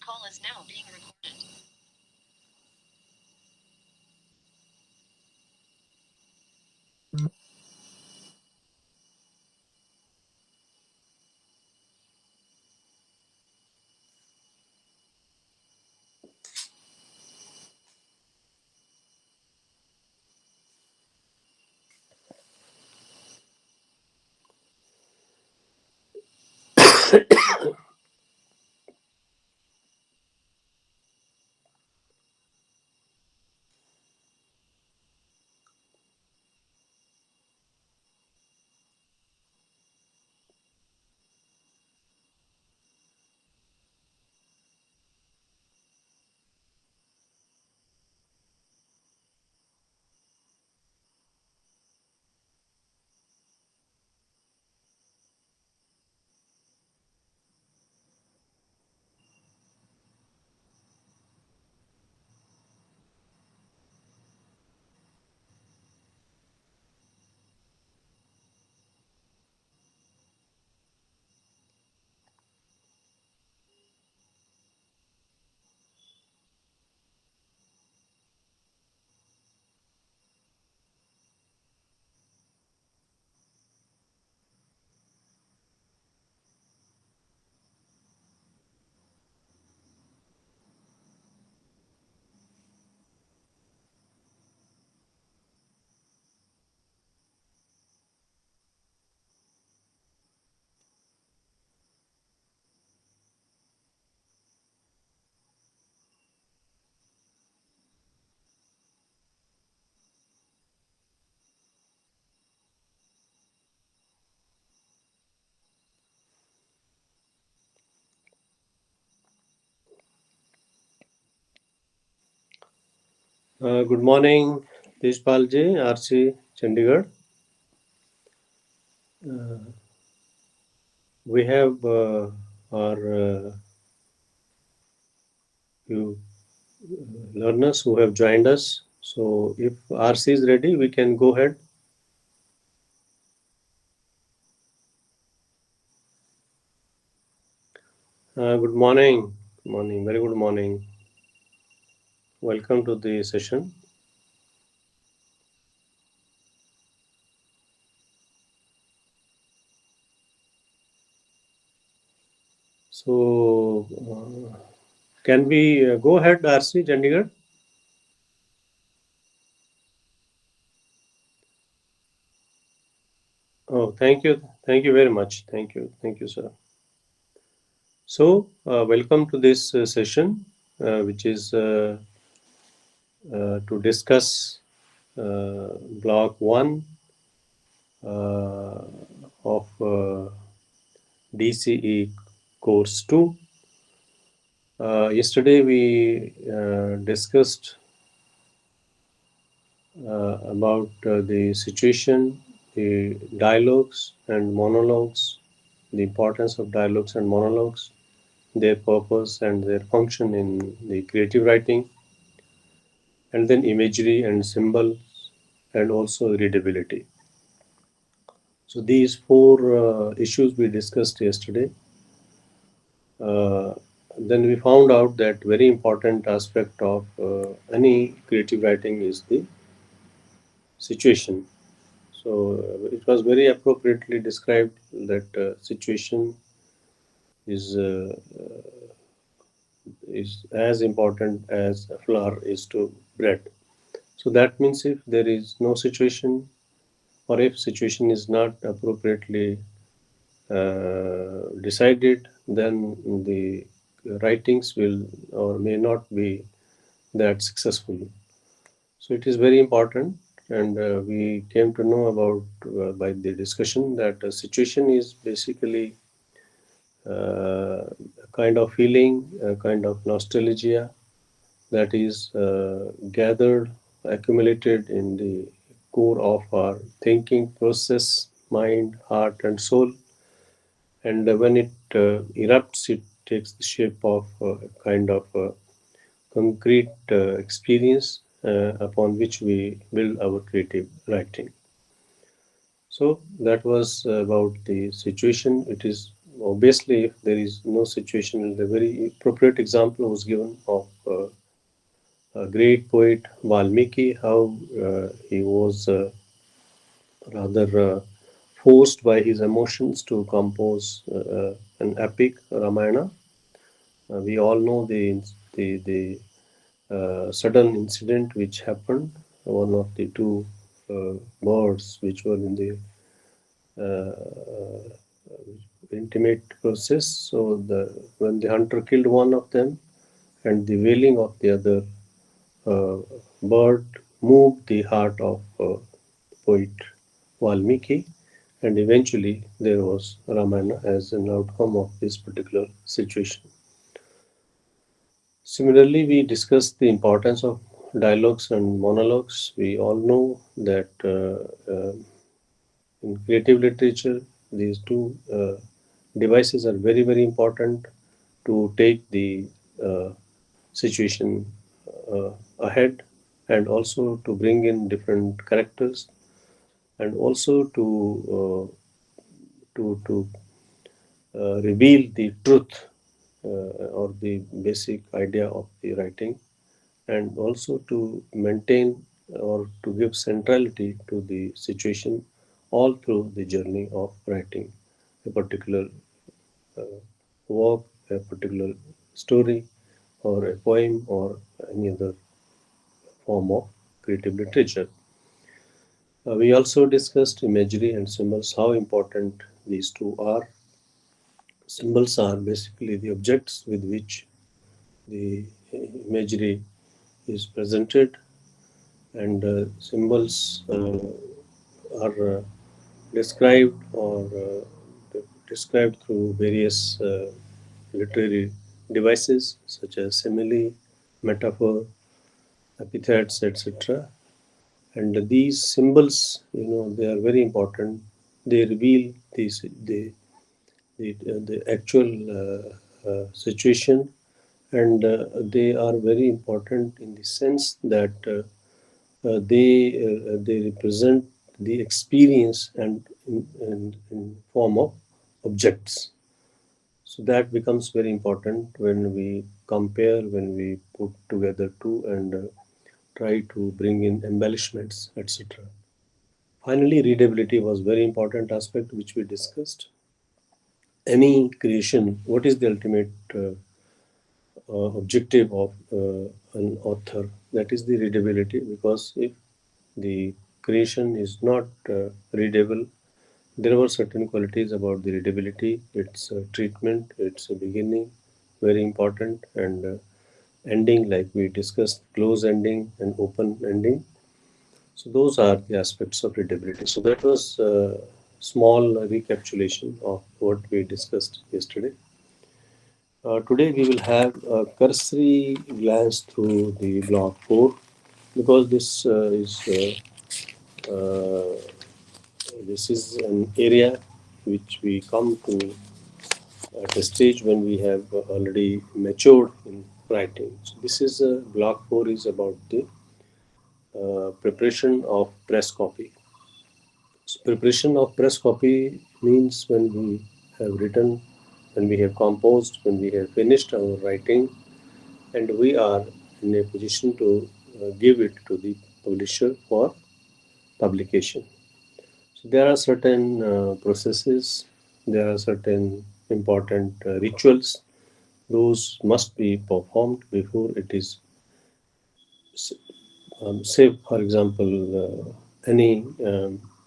call is now being recorded. Good morning, Deshpal ji, RC, Chandigarh. We have our few learners who have joined us. So, if RC is ready, we can go ahead. Good morning. Good morning. Very good morning. Welcome to the session. So, can we go ahead, RC, Chandigarh? Oh, thank you. Thank you very much. Thank you. Thank you, sir. So, welcome to this session, which is to discuss block 1 of DCE course 2. Yesterday we discussed about the situation, the dialogues and monologues, the importance of dialogues and monologues, their purpose and their function in the creative writing, and then imagery and symbols, and also readability. So these four issues we discussed yesterday. Then we found out that very important aspect of any creative writing is the situation. So it was very appropriately described that situation is as important as a flour is to bread. So that means if there is no situation, or if situation is not appropriately decided, then the writings will or may not be that successful. So it is very important, and we came to know about by the discussion that a situation is basically a kind of feeling, a kind of nostalgia that is gathered, accumulated in the core of our thinking process, mind, heart, and soul. And when it erupts, it takes the shape of a kind of concrete experience upon which we build our creative writing. So that was about the situation. It is obviously, if there is no situation, the very appropriate example was given of a great poet Valmiki, how he was rather forced by his emotions to compose an epic Ramayana. We all know the sudden incident which happened. One of the two birds which were in the intimate process. So when the hunter killed one of them, and the wailing of the other uh, bird moved the heart of poet Valmiki, and eventually there was Ramayana as an outcome of this particular situation. Similarly, we discussed the importance of dialogues and monologues. We all know that in creative literature, these two devices are very, very important to take the uh, situation uh, ahead, and also to bring in different characters, and also to reveal the truth or the basic idea of the writing, and also to maintain or to give centrality to the situation all through the journey of writing a particular work, a particular story, or a poem, or any other form of creative literature. We also discussed imagery and symbols, how important these two are. Symbols are basically the objects with which the imagery is presented, and symbols are described or described through various literary devices such as simile, metaphor, epithets, etc. And these symbols, they are very important. They reveal the actual situation, and they are very important in the sense that they represent the experience and in form of objects. So that becomes very important when we compare, when we put together two, and try to bring in embellishments, etc. Finally, readability was very important aspect which we discussed. Any creation, what is the ultimate objective of an author? That is the readability, because if the creation is not readable, there were certain qualities about the readability, its treatment, its beginning, very important, and ending, like we discussed, close ending and open ending. So those are the aspects of readability. So that was a small recapitulation of what we discussed yesterday. Today we will have a cursory glance through the block 4, because uh, this is an area which we come to at a stage when we have already matured in writing. So this is block 4 is about the preparation of press copy. So preparation of press copy means when we have written, when we have composed, when we have finished our writing, and we are in a position to give it to the publisher for publication. So there are certain processes, there are certain important rituals. Those must be performed before it is, say, for example, any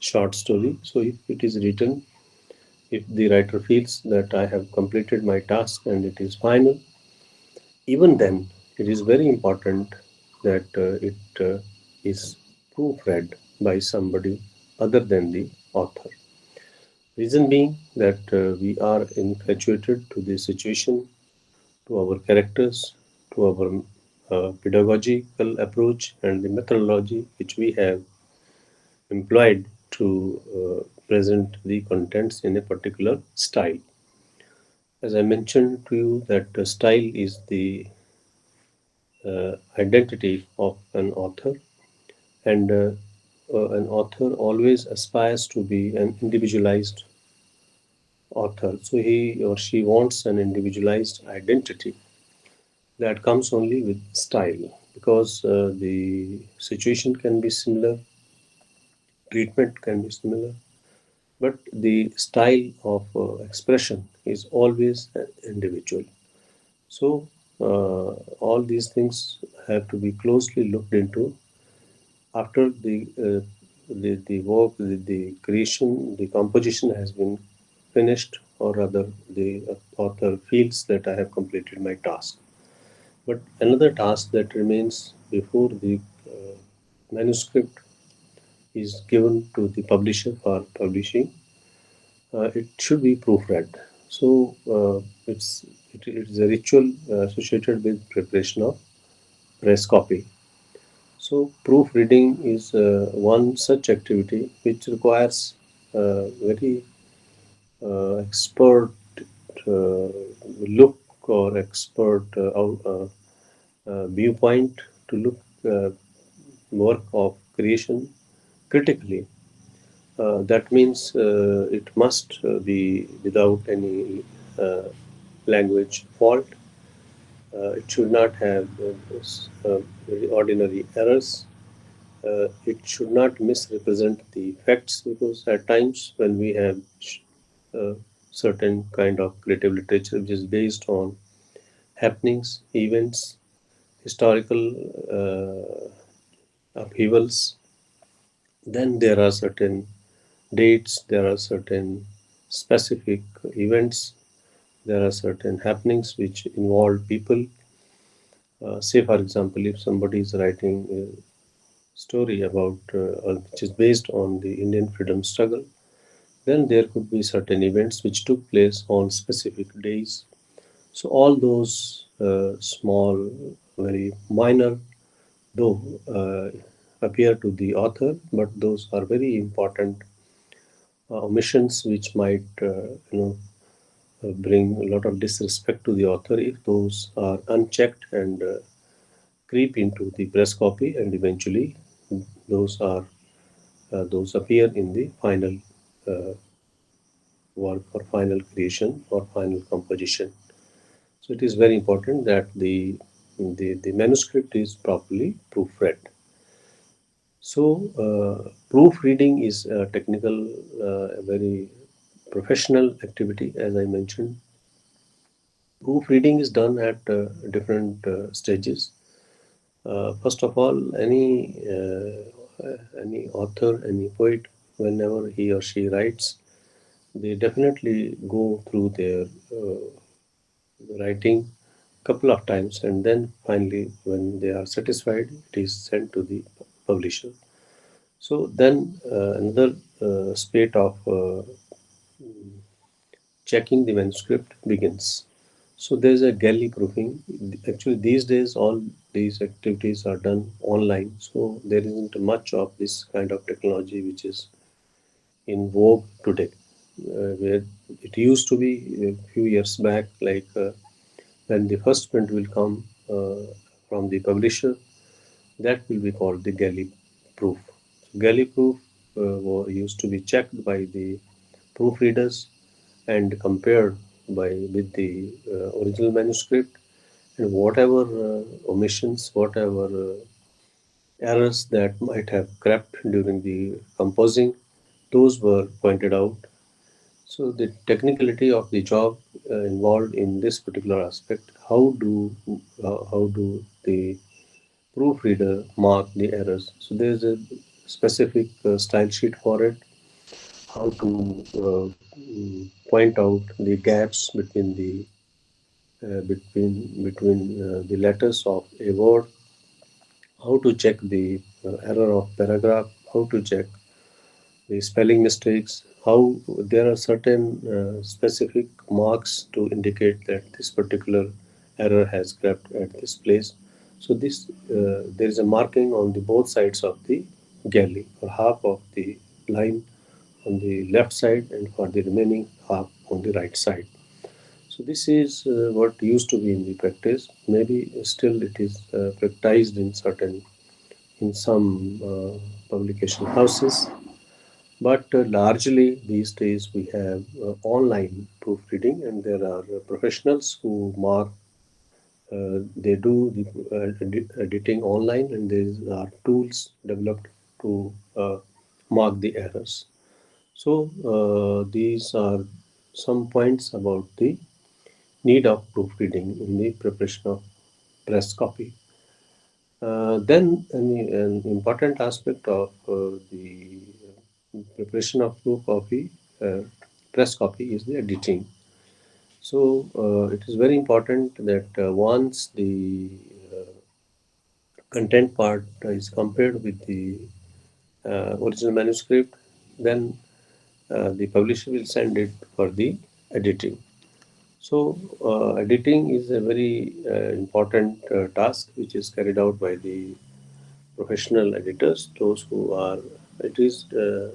short story. So if it is written, if the writer feels that I have completed my task and it is final, even then it is very important that it is proofread by somebody other than the author. Reason being that we are infatuated to the situation, to our characters, to our pedagogical approach, and the methodology which we have employed to present the contents in a particular style. As I mentioned to you, that style is the identity of an author, and an author always aspires to be an individualized author. So he or she wants an individualized identity that comes only with style, because the situation can be similar, treatment can be similar, but the style of expression is always individual. So all these things have to be closely looked into after the work, the creation, the composition has been finished, or rather, the author feels that I have completed my task. But another task that remains before the manuscript is given to the publisher for publishing. It should be proofread. So it is a ritual associated with preparation of press copy. So proofreading is one such activity which requires very expert uh, look or expert viewpoint to look work of creation critically. That means it must be without any uh, language fault. It should not have very ordinary errors. It should not misrepresent the facts, because at times when we have uh, certain kind of creative literature which is based on happenings, events, historical upheavals, then there are certain dates, there are certain specific events, there are certain happenings which involve people. Say, for example, if somebody is writing a story about, which is based on the Indian freedom struggle, then there could be certain events which took place on specific days. So, all those small, very minor, though, appear to the author, but those are very important omissions which might, bring a lot of disrespect to the author if those are unchecked and creep into the press copy, and eventually those are those appear in the final uh, work or final creation or final composition. So it is very important that the manuscript is properly proofread. So proofreading is a technical, a very professional activity, as I mentioned. Proofreading is done at different stages. First of all, any author, any poet, whenever he or she writes, they definitely go through their writing couple of times, and then finally, when they are satisfied, it is sent to the publisher. So then another spate of checking the manuscript begins. So there's a galley proofing. Actually, these days, all these activities are done online. So there isn't much of this kind of technology which is in vogue today. Where it used to be a few years back, like when the first print will come from the publisher, that will be called the galley proof. Galley proof used to be checked by the proofreaders and compared by with the original manuscript, and whatever omissions, whatever errors that might have crept during the composing, those were pointed out. So the technicality of the job involved in this particular aspect, how do the proofreader mark the errors? So there is a specific style sheet for it. How to point out the gaps between the letters of a word, how to check the error of paragraph, how to check the spelling mistakes, how there are certain specific marks to indicate that this particular error has crept at this place. So this there is a marking on the both sides of the galley, or half of the line on the left side and for the remaining half on the right side. So this is what used to be in the practice. Maybe still it is practiced in some publication houses, But largely these days we have online proofreading, and there are professionals who mark. They do the editing online, and there are tools developed to mark the errors. So these are some points about the need of proofreading in the preparation of press copy. Then an important aspect of the preparation of uh, press copy is the editing. So it is very important that once the content part is compared with the original manuscript, then the publisher will send it for the editing. So, editing is a very important task which is carried out by the professional editors, those who are, it is, uh,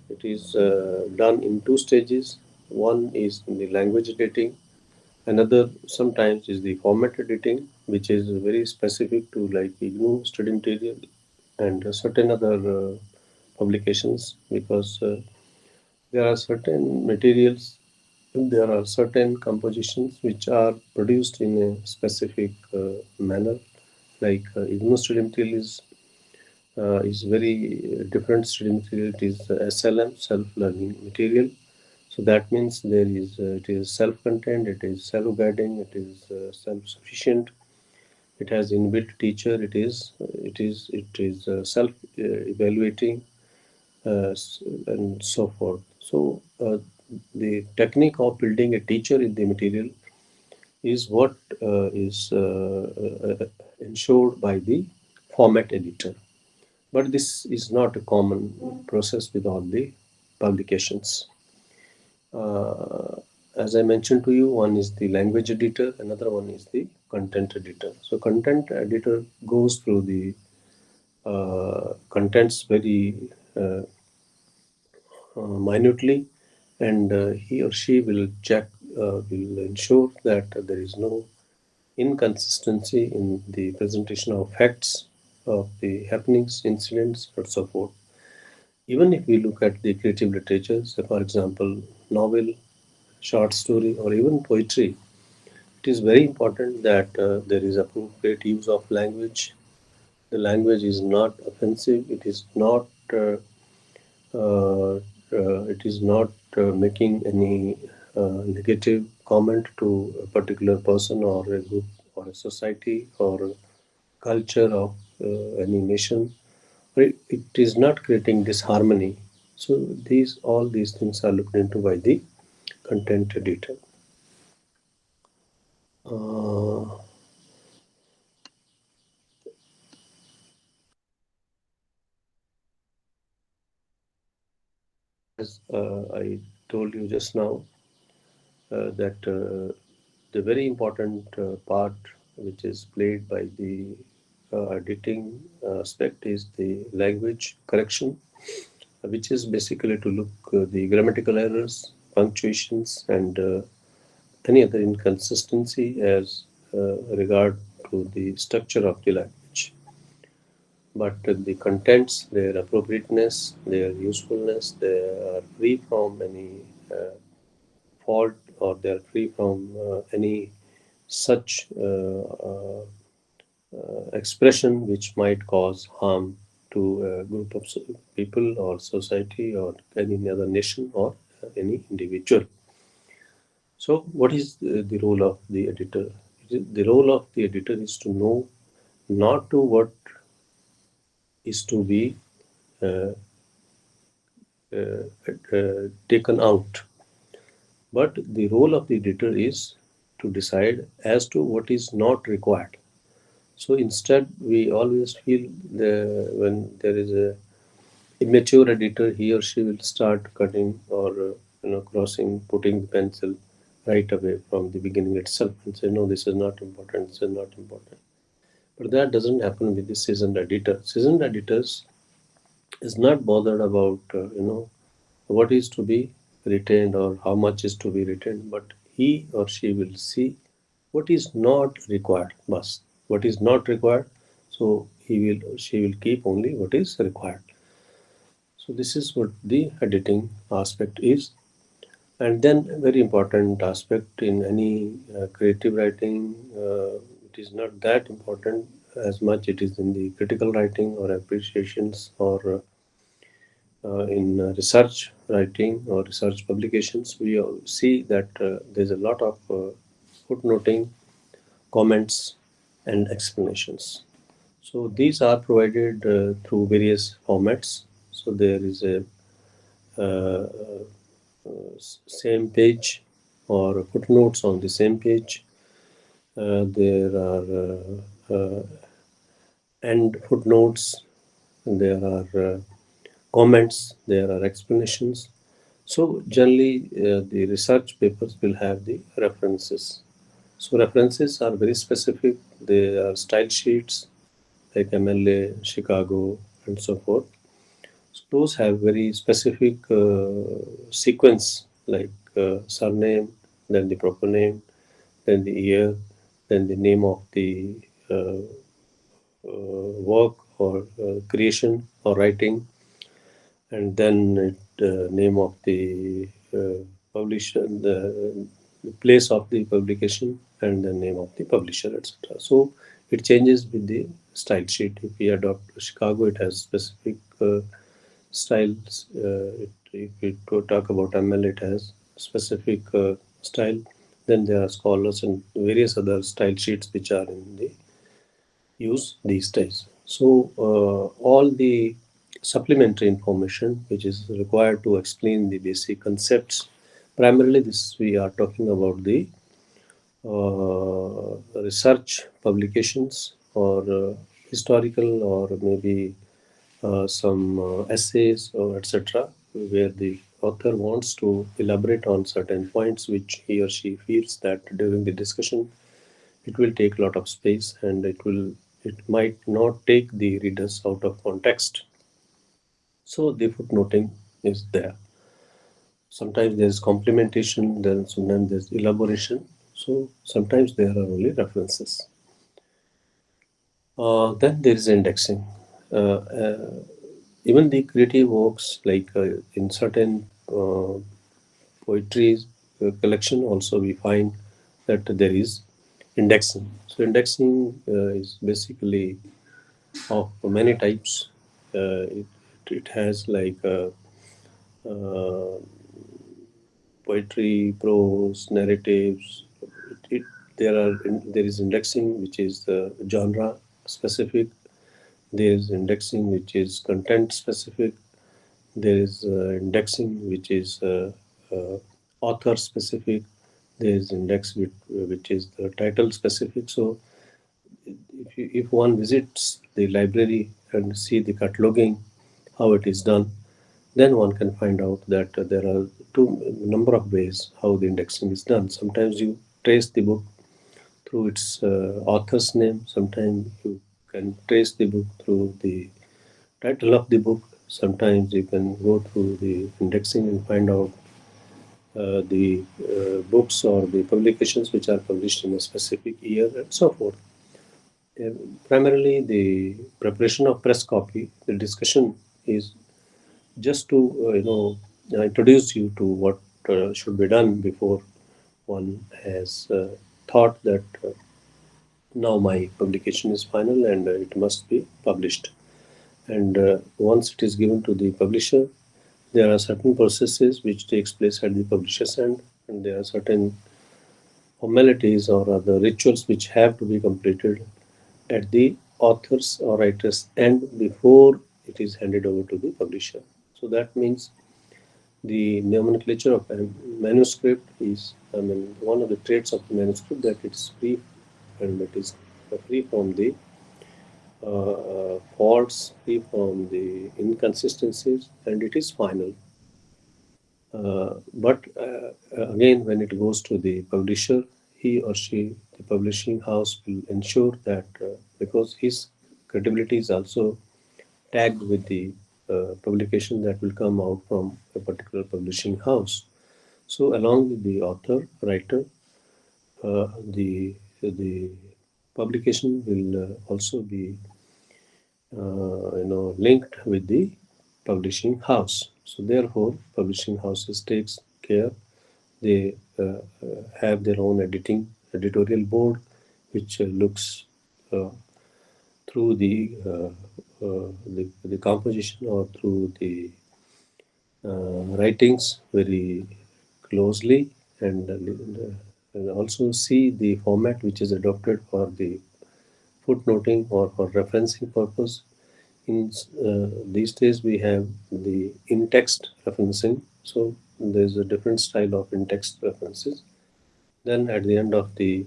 it is done in two stages. One is in the language editing, another sometimes is the format editing, which is very specific to like GNU study material and certain other publications, because there are certain materials, there are certain compositions which are produced in a specific manner. Like GNU study material is very different study material. It is SLM, self-learning material. So that means it is self-contained, it is self-guiding, it is self-sufficient. It has inbuilt teacher. It is self-evaluating, and so forth. So the technique of building a teacher in the material is what is ensured by the format editor. But this is not a common process with all the publications. Uh, as I mentioned to you, one is the language editor, another one is the content editor. So content editor goes through the contents very minutely, and he or she will ensure that there is no inconsistency in the presentation of facts of the happenings, incidents, and so forth. Even if we look at the creative literature, so for example, novel, short story, or even poetry, it is very important that there is appropriate use of language. The language is not offensive. It is not making any negative comment to a particular person or a group or a society or a culture of any nation. It is not creating disharmony. So all these things are looked into by the content editor. Uh, as I told you just now, that the very important part which is played by the editing aspect is the language correction, which is basically to look the grammatical errors, punctuations, and any other inconsistency as regard to the structure of the language. But the contents, their appropriateness, their usefulness, they are free from any fault, or they are free from any such expression which might cause harm to a group of people or society or any other nation or any individual. So, what is the role of the editor? The role of the editor is to know not to what is to be uh, taken out, but the role of the editor is to decide as to what is not required. So instead, we always feel when there is a immature editor, he or she will start cutting or crossing, putting the pencil right away from the beginning itself and say, no, this is not important. This is not important. But that doesn't happen with the seasoned editor. Seasoned editors is not bothered about what is to be retained or how much is to be retained, but he or she will see what is not required. Bas, what is not required. So he will, she will keep only what is required. So this is what the editing aspect is. And then a very important aspect in any creative writing, it is not that important as much it is in the critical writing or appreciations or in research writing or research publications. We see that there's a lot of footnoting, comments, and explanations. So these are provided through various formats. So there is a uh, same page or footnotes on the same page. There are end footnotes, there are comments, there are explanations. So generally, the research papers will have the references. So references are very specific. They are style sheets like MLA, Chicago, and so forth. So those have very specific sequence like surname, then the proper name, then the year, then the name of the uh, work or creation or writing, and then name of the publisher, the place of the publication, and the name of the publisher, etc. So it changes with the style sheet. If we adopt Chicago, it has specific styles. If we talk about ML, it has specific style. Then there are scholars and various other style sheets which are in the use these days. So all the supplementary information which is required to explain the basic concepts, primarily this we are talking about the research publications or historical or maybe some essays or etc., where the author wants to elaborate on certain points which he or she feels that during the discussion it will take a lot of space and it might not take the readers out of context. So the footnoting is there. Sometimes there's complementation, then sometimes there's elaboration. So sometimes there are only references. Then there is indexing. Uh, uh, Even the creative works, like in certain poetry collection, also we find that there is indexing. So indexing is basically of many types. It has like uh, poetry, prose, narratives. It, there is indexing which is genre specific. There is indexing which is content specific. There is indexing which is author specific. There is which is the title specific. So if one visits the library and see the cataloging, how it is done, then one can find out that there are two number of ways how the indexing is done. Sometimes you trace the book through its author's name. Sometimes you can trace the book through the title of the book. Sometimes you can go through the indexing and find out the books or the publications which are published in a specific year and so forth. Uh, Primarily, the preparation of press copy, the discussion is just to introduce you to what should be done before one has thought that now my publication is final and it must be published. And once it is given to the publisher, there are certain processes which takes place at the publisher's end, and there are certain formalities or other rituals which have to be completed at the author's or writer's end before it is handed over to the publisher. So that means the nomenclature of a manuscript is, I mean, one of the traits of the manuscript that it's free and it is free from the faults, free from the inconsistencies, and it is final. But again, when it goes to the publisher, he or she, the publishing house, will ensure that because his credibility is also tagged with the publication that will come out from a particular publishing house. So, along with the author, writer, the publication will also be linked with the publishing house. So therefore, publishing houses takes care. They have their own editorial board, which looks uh, through the composition or through the writings very closely, and also see the format which is adopted for the footnoting or for referencing purpose. In these days, we have the in-text referencing. So there's a different style of in-text references. Then at the end of the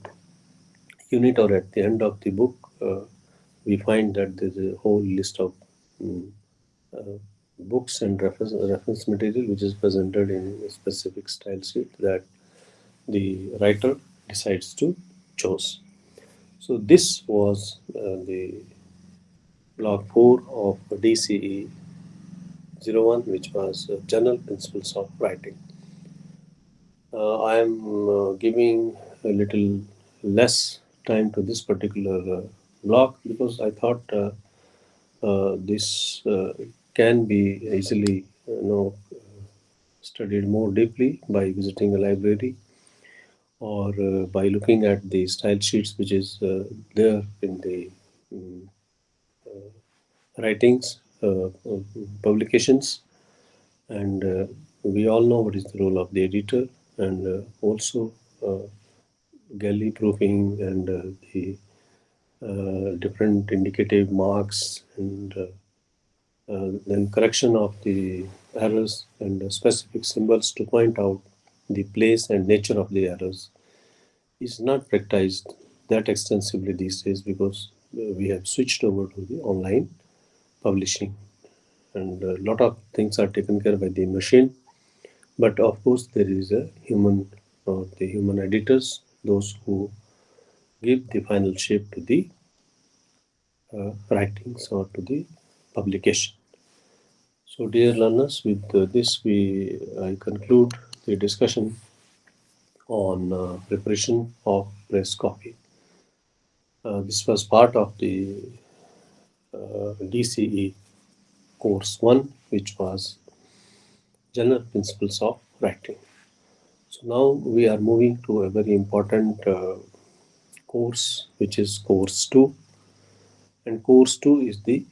unit or at the end of the book, we find that there's a whole list of mm, uh, books and reference material which is presented in a specific style sheet that the writer decides to choose. So this was the block 4 of DCE 01, which was General Principles of Writing. I am giving a little less time to this particular block because I thought this can be easily studied more deeply by visiting a library or by looking at the style sheets which is there in the mm, writings, publications, and we all know what is the role of the editor, and also uh, galley proofing and the different indicative marks, and then correction of the errors and specific symbols to point out the place and nature of the errors is not practiced that extensively these days because we have switched over to the online publishing, and a lot of things are taken care by the machine. But of course, there is a human or the human editors, those who give the final shape to the writings or to the publication. So, dear learners, with this we I conclude the discussion on preparation of press copy. This was part of the DCE course 1, which was General Principles of Writing. So now we are moving to a very important course, which is course 2, and course 2 is the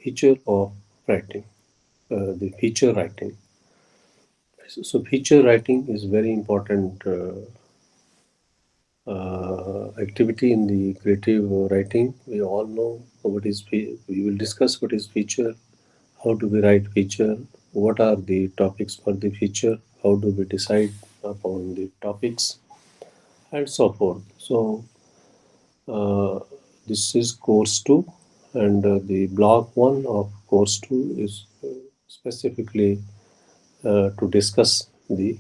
feature of writing, the feature writing. So feature writing is very important activity in the creative writing. We all know what is we will discuss what is feature, how do we write feature, what are the topics for the feature, how do we decide upon the topics, and so forth. So uh, this is course 2, and the block 1 of course 2 is specifically to discuss the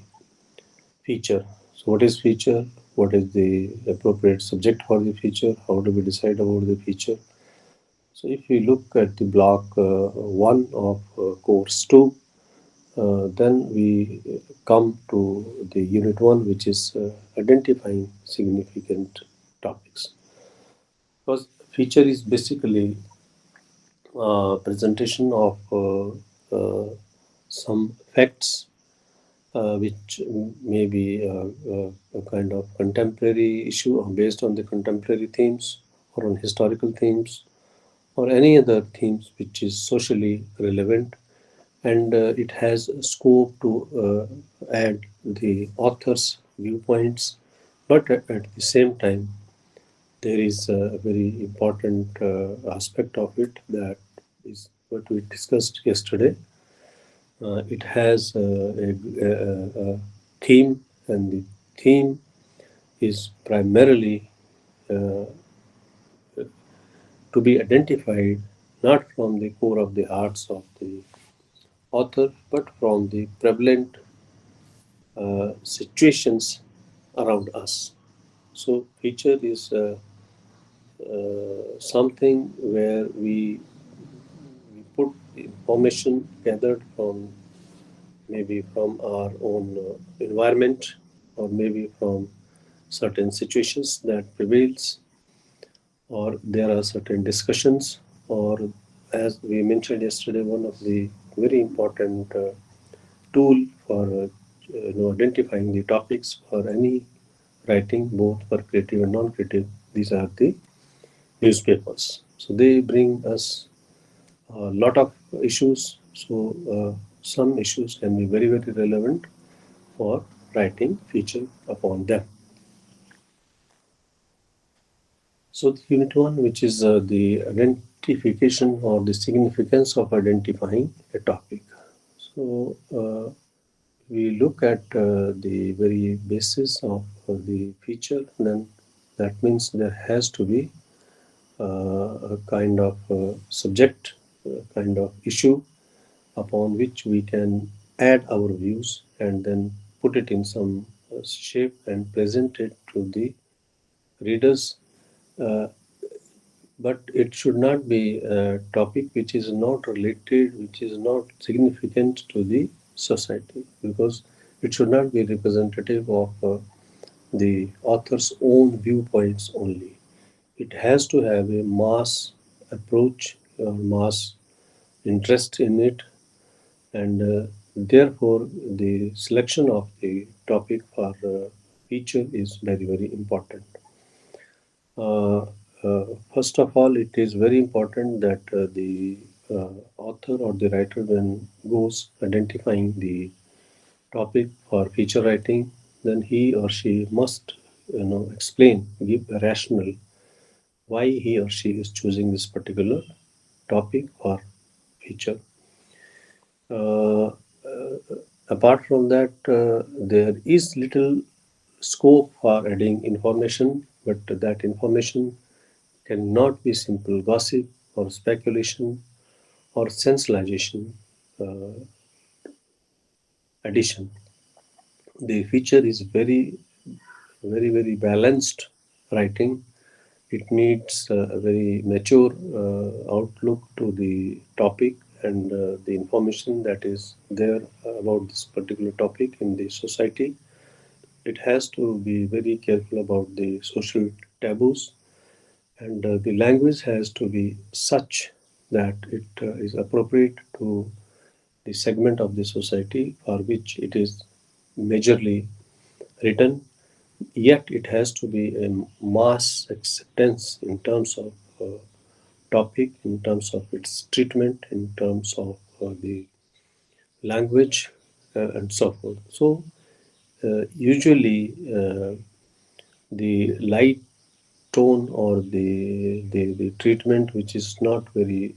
feature. So what is feature? What is the appropriate subject for the feature? How do we decide about the feature? So if we look at the block 1 of course 2, then we come to the unit 1, which is identifying significant topics. Because feature is basically presentation of some facts which may be a kind of contemporary issue or based on the contemporary themes or on historical themes or any other themes which is socially relevant, and it has scope to add the author's viewpoints, but at the same time there is a very important aspect of it that is what we discussed yesterday. It has a theme, and the theme is primarily uh, to be identified not from the core of the hearts of the author, but from the prevalent situations around us. So, feature is something where we put information gathered from maybe from our own environment or maybe from certain situations that prevails, or there are certain discussions, or as we mentioned yesterday, one of the very important tool for identifying the topics for any writing, both for creative and non-creative. These are the newspapers. So they bring us a lot of issues. So some issues can be very very relevant for writing feature upon them. So the unit one, which is the identification or the significance of identifying a topic. So we look at the very basis of the feature, then that means there has to be a kind of subject, kind of issue upon which we can add our views and then put it in some shape and present it to the readers. Uh, but it should not be a topic which is not related, which is not significant to the society, because it should not be representative of the author's own viewpoints only. It has to have a mass approach or mass interest in it, and therefore the selection of the topic for feature is very very important. Uh, First of all, it is very important that the author or the writer, when goes identifying the topic for feature writing, then he or she must explain, give a rationale why he or she is choosing this particular topic or feature. Uh, Apart from that, there is little scope for adding information, but that information cannot be simple gossip or speculation or sensationalization addition. The feature is very balanced writing. It needs a very mature outlook to the topic and the information that is there about this particular topic in the society. It has to be very careful about the social taboos, and the language has to be such that it is appropriate to the segment of the society for which it is majorly written, yet it has to be a mass acceptance in terms of topic, in terms of its treatment, in terms of the language, and so forth. So, usually, the light tone or the treatment which is not very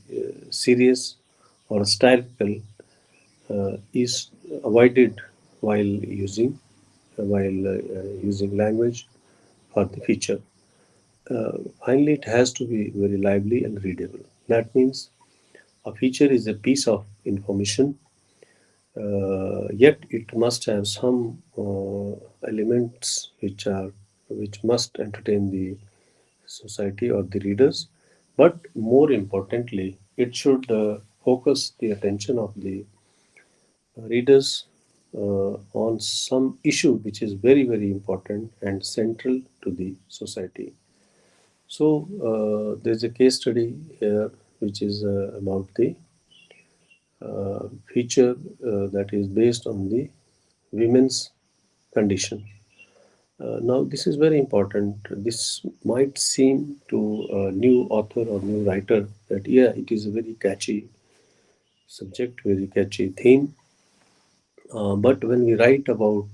serious or satirical is avoided while using language for the feature. Finally, it has to be very lively and readable. That means a feature is a piece of information, yet it must have some elements which must entertain the society or the readers. But more importantly, it should focus the attention of the readers on some issue which is very very important and central to the society. So there's a case study here which is about the feature that is based on the women's condition. Now, this is very important. This might seem to a new author or new writer that, yeah, it is a very catchy subject, very catchy theme. But when we write about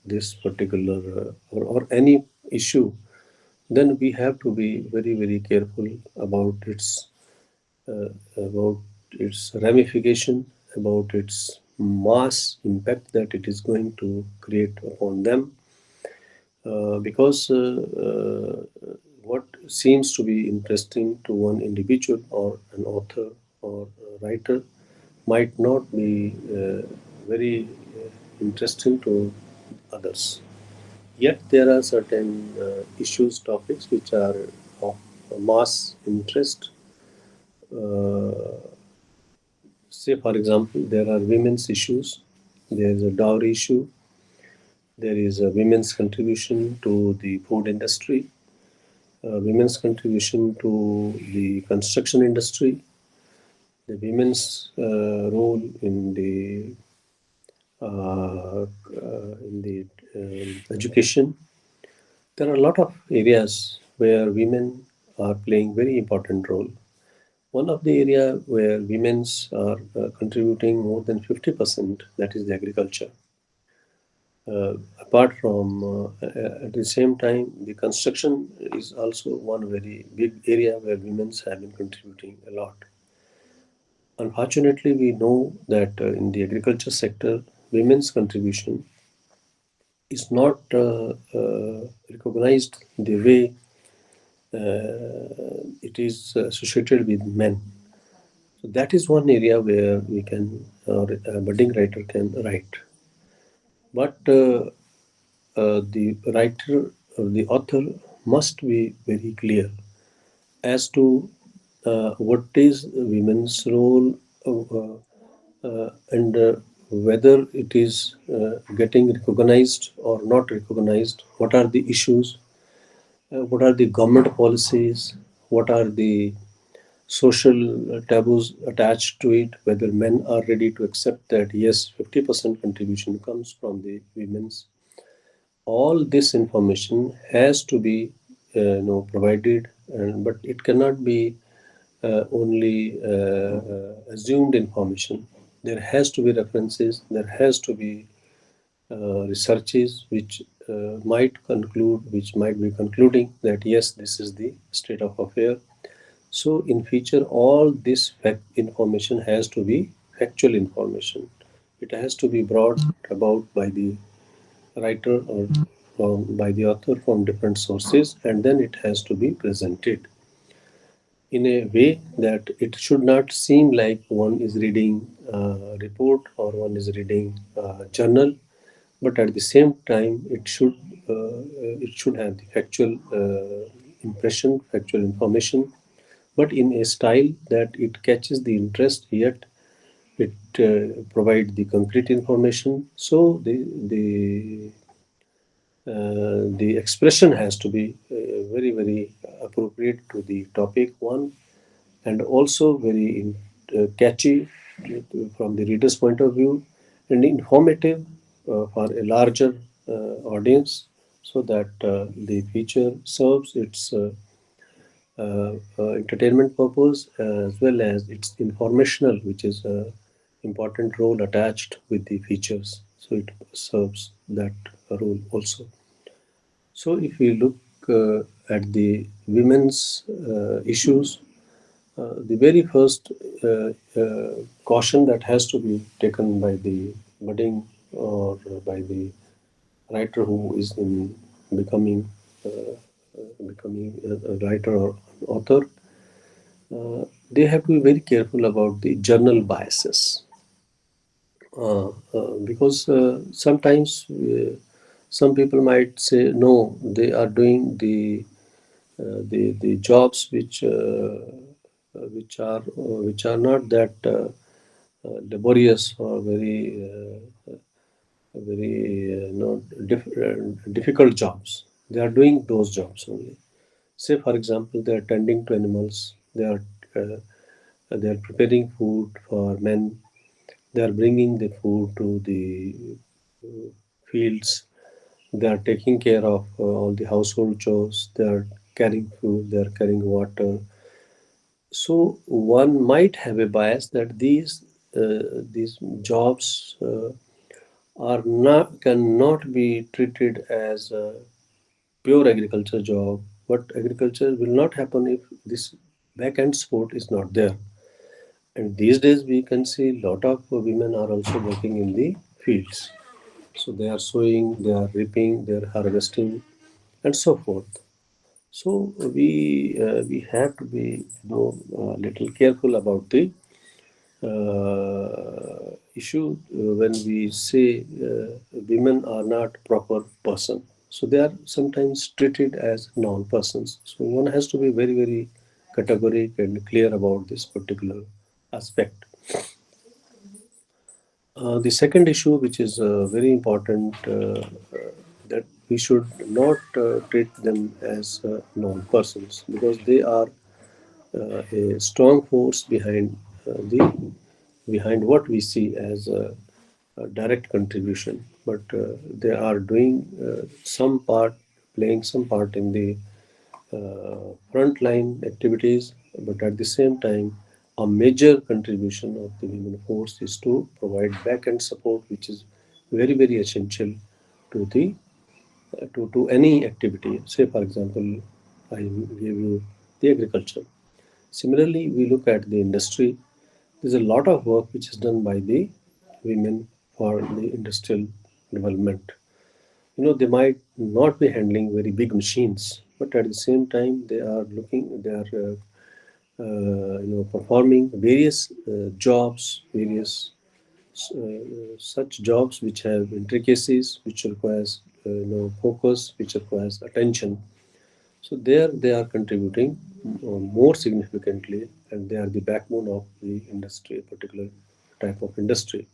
this particular or any issue, then we have to be very, very careful uh, about its ramification, about its mass impact that it is going to create upon them, because what seems to be interesting to one individual or an author or a writer might not be very interesting to others. Yet there are certain issues, topics which are of mass interest. Say, for example, there are women's issues, there is a dowry issue, there is a women's contribution to the food industry, women's contribution to the construction industry, the women's role in the education. There are a lot of areas where women are playing very important role. One of the area where women's are contributing more than 50%, that is the agriculture. Apart from, at the same time, the construction is also one very big area where women's have been contributing a lot. Unfortunately, we know that in the agriculture sector, women's contribution is not recognized the way it is associated with men. So that is one area where we can, a budding writer can write. But the writer or the author must be very clear as to what is women's role and whether it is getting recognized or not recognized. What are the issues? What are the government policies? What are the social taboos attached to it? Whether men are ready to accept that yes, 50% contribution comes from the women's. All this information has to be provided, but it cannot be only assumed information. There has to be references. There has to be researches which might be concluding that yes, this is the state of affair. So in future, all this fact information has to be factual information. It has to be brought about by the writer or by the author from different sources, and then it has to be presented in a way that it should not seem like one is reading a report or one is reading a journal, but at the same time it should have the factual impression, factual information, but in a style that it catches the interest, yet it provides the concrete information. So the expression has to be very very appropriate to the topic one, and also very catchy from the reader's point of view, and informative for a larger audience, so that the feature serves its entertainment purpose as well as its informational, which is a important role attached with the features. So it serves that role also. So if we look at the women's issues, the very first caution that has to be taken by the budding or by the writer who is in becoming becoming a writer or author, they have to be very careful about the journal biases, because sometimes some people might say no, they are doing the jobs which are not that laborious or very difficult jobs. They are doing those jobs only. Say, for example, they are tending to animals. They are preparing food for men. They are bringing the food to the fields. They are taking care of all the household chores. They are carrying food. They are carrying water. So one might have a bias that these jobs are not cannot be treated as a pure agriculture job. But agriculture will not happen if this back end sport is not there. And these days we can see a lot of women are also working in the fields. So they are sowing, they are reaping, they are harvesting, and so forth. So we have to be little careful about the issue when we say women are not proper person. So they are sometimes treated as non-persons. So one has to be very very categoric and clear about this particular aspect. The second issue, which is very important, that we should not treat them as non-persons, because they are a strong force behind the behind what we see as a direct contribution, but they are doing some part, playing some part in the frontline activities, but at the same time, a major contribution of the women force is to provide back-end support, which is very, very essential to the to any activity. Say, for example, I give you the agriculture. Similarly, we look at the industry. There's a lot of work which is done by the women for the industrial development. They might not be handling very big machines, but at the same time, they are performing various jobs, various such jobs which have intricacies, which requires focus, which requires attention. So there they are contributing more significantly, and they are the backbone of the industry, a particular type of industry.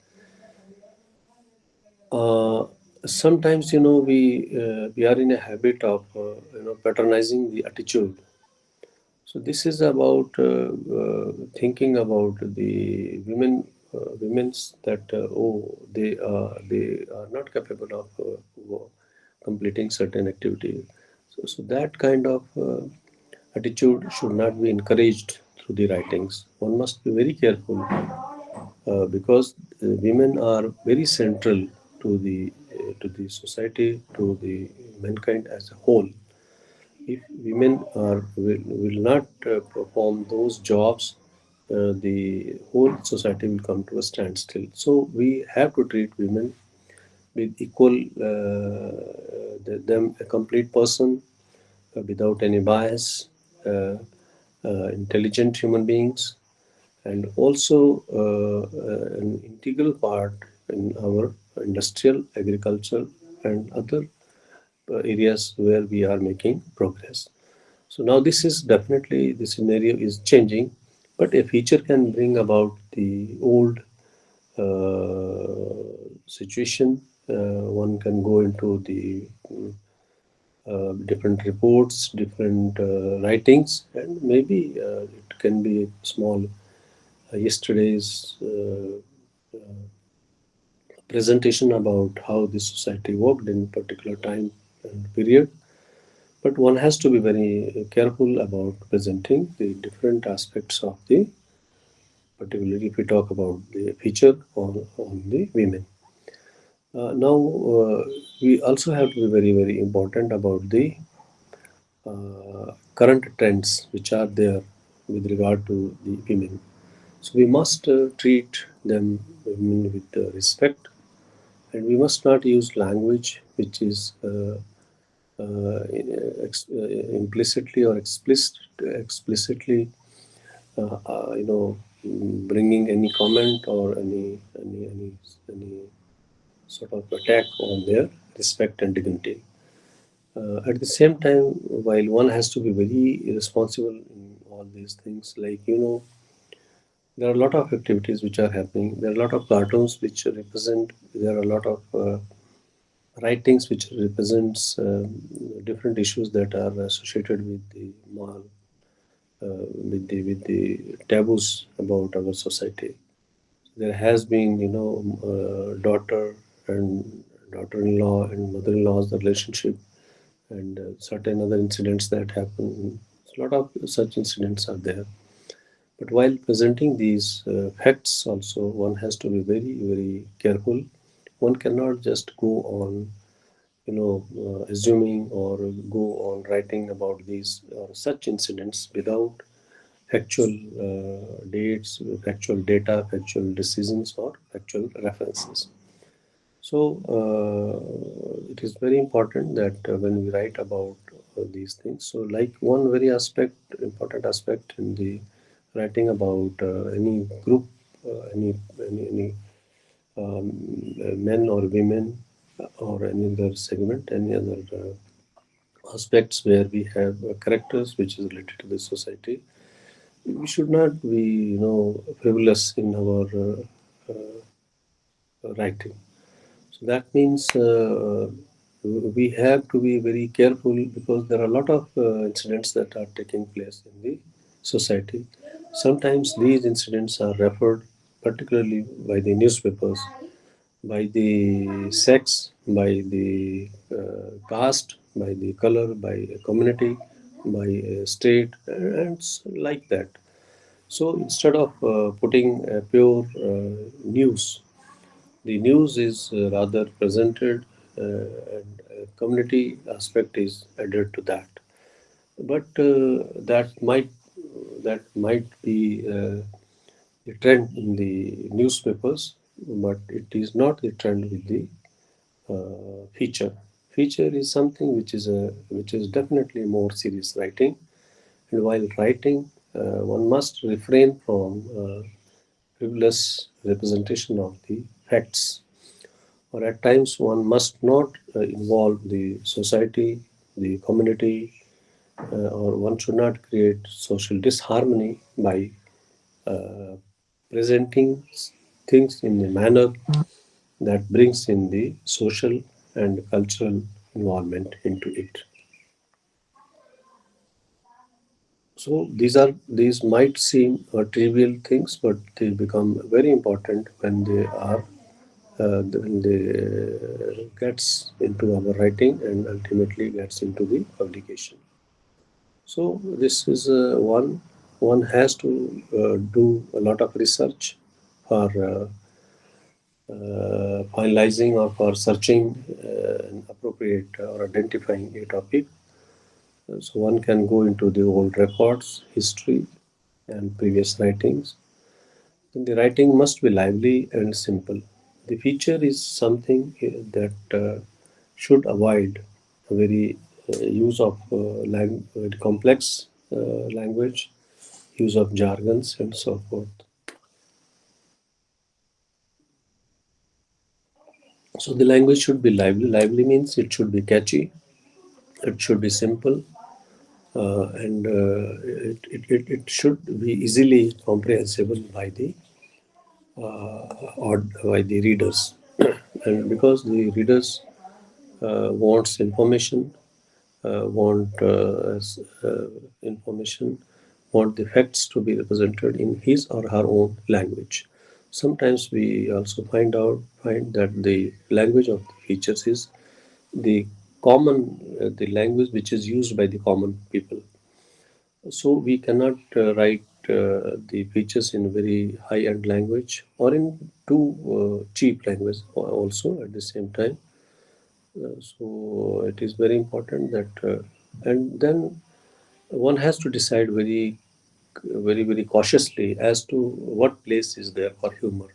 Uh, Sometimes we are in a habit of patronizing the attitude. So this is about thinking about the women's that they are not capable of completing certain activities. So that kind of attitude should not be encouraged through the writings. One must be very careful because women are very central to the society, to the mankind as a whole. If women will not perform those jobs, the whole society will come to a standstill. So we have to treat women with equal, them a complete person without any bias, intelligent human beings, and also an integral part in our industrial, agriculture, and other areas where we are making progress. So now this is definitely the scenario is changing, but a feature can bring about the old situation. One can go into the different reports, different writings, and maybe it can be small yesterday's presentation about how the society worked in particular time and period. But one has to be very careful about presenting the different aspects of the, particularly if we talk about the feature on the women. Now, we also have to be very, very important about the current trends which are there with regard to the women. So we must treat them with respect, and we must not use language which is implicitly or explicitly bringing any comment or any sort of attack on their respect and dignity. At the same time, while one has to be very responsible in all these things, like there are a lot of activities which are happening. There are a lot of cartoons which represent. There are a lot of writings which represents different issues that are associated with the moral, with the taboos about our society. There has been, daughter and daughter-in-law and mother-in-law's relationship, and certain other incidents that happen. A lot of such incidents are there. But while presenting these facts, also one has to be very, very careful. One cannot just go on, assuming or go on writing about these or such incidents without factual dates, factual data, factual decisions, or factual references. So it is very important that when we write about these things, so like one very important aspect in the writing about any group, any men or women or any other segment, any other aspects where we have characters which is related to the society, we should not be, frivolous in our writing. So that means we have to be very careful because there are a lot of incidents that are taking place in the society. Sometimes these incidents are referred, particularly by the newspapers, by the sex, by the caste, by the color, by a community, by a state, and like that. So instead of putting a pure news, the news is rather presented, and a community aspect is added to that. But that might be the trend in the newspapers, but it is not the trend with the feature. Feature is something which is definitely more serious writing, and while writing, one must refrain from frivolous representation of the facts. Or at times, one must not involve the society, the community, or one should not create social disharmony by uh, presenting things in a manner that brings in the social and cultural involvement into it. So these might seem trivial things, but they become very important when they gets into our writing and ultimately gets into the publication. So this is one has to do a lot of research for finalizing or for searching an appropriate or identifying a topic. So one can go into the old records, history, and previous writings. Then the writing must be lively and simple. The feature is something that should avoid a very use of complex language, use of jargons, and so forth. So the language should be lively. Lively means it should be catchy, it should be simple, and it should be easily comprehensible or by the readers. And because the readers wants information, want information, want the facts to be represented in his or her own language. Sometimes we also find that the language of the features is the the language which is used by the common people. So we cannot write the features in very high-end language or in too cheap language also at the same time. So it is very important that, and then one has to decide very cautiously as to what place is there for humor,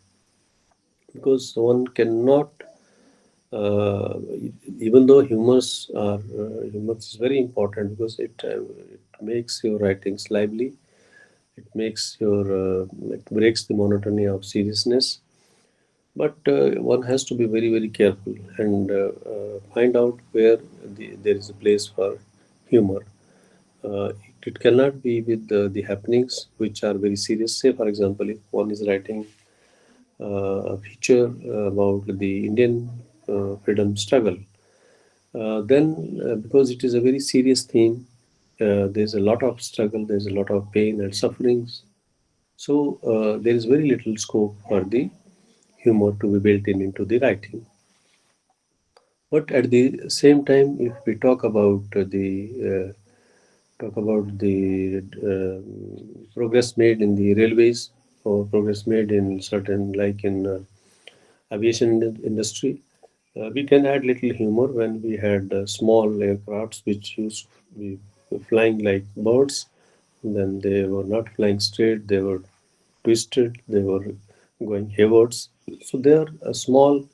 because one cannot, uh, even though humor is very important because it makes your writings lively, it makes it breaks the monotony of seriousness. But one has to be very careful and find out where there is a place for humor. It cannot be with the happenings which are very serious. Say, for example, if one is writing a feature about the Indian freedom struggle, then because it is a very serious theme, there's a lot of struggle, there's a lot of pain and sufferings. So there is very little scope for the humor to be built in into the writing. But at the same time, if we talk about the progress made in the railways or progress made in certain like in aviation industry, we can add little humor when we had small aircrafts which used to be flying like birds. Then they were not flying straight; they were twisted. They were going haywards. So there, a small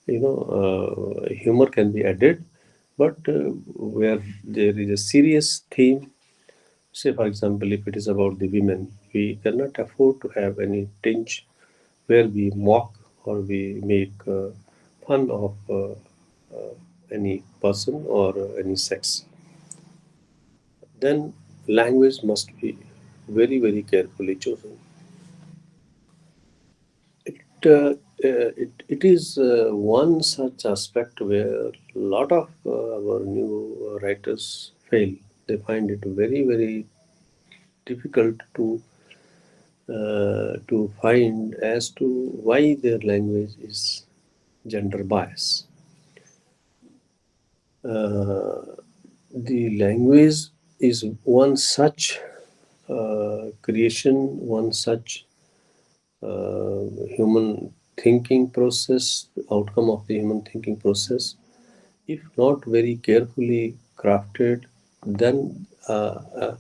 humor can be added, but where there is a serious theme, say for example if it is about the women, we cannot afford to have any tinge where we mock or we make fun of any person or any sex. Then language must be very carefully chosen. It is one such aspect where a lot of our new writers fail. They find it very difficult to to find as to why their language is gender bias. Uh, the language is one such creation, one such human thinking process, outcome of the human thinking process. If not very carefully crafted, then a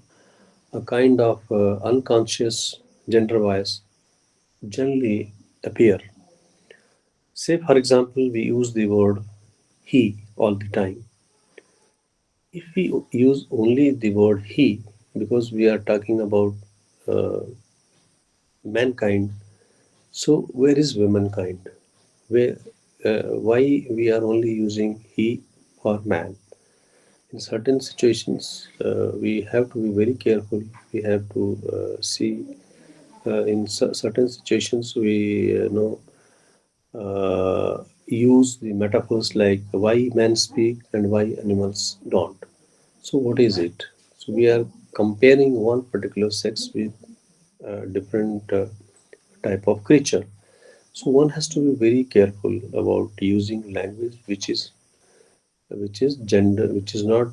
kind of unconscious gender bias generally appear. Say, for example, we use the word he all the time. If we use only the word he, because we are talking about uh, mankind, so where is womankind? Where, why we are only using he or man? In certain situations, we have to be very careful. We have to see in certain situations we know use the metaphors like why men speak and why animals don't. So what is it? So we are comparing one particular sex with a different type of creature. So one has to be very careful about using language which is gender, which is not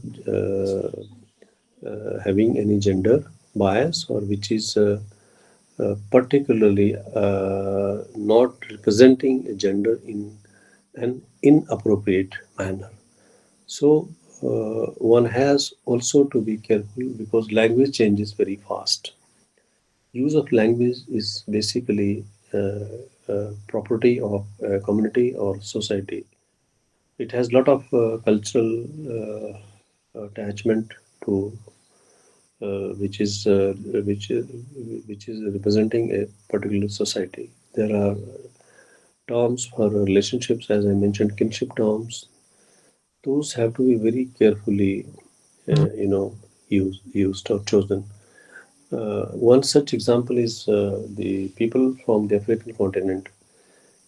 having any gender bias, or which is particularly not representing a gender in an inappropriate manner. So one has also to be careful because language changes very fast. Use of language is basically property of a community or society. It has a lot of cultural attachment to which is which is representing a particular society. There are terms for relationships, as I mentioned, kinship terms. Those have to be very carefully, used or chosen. One such example is the people from the African continent.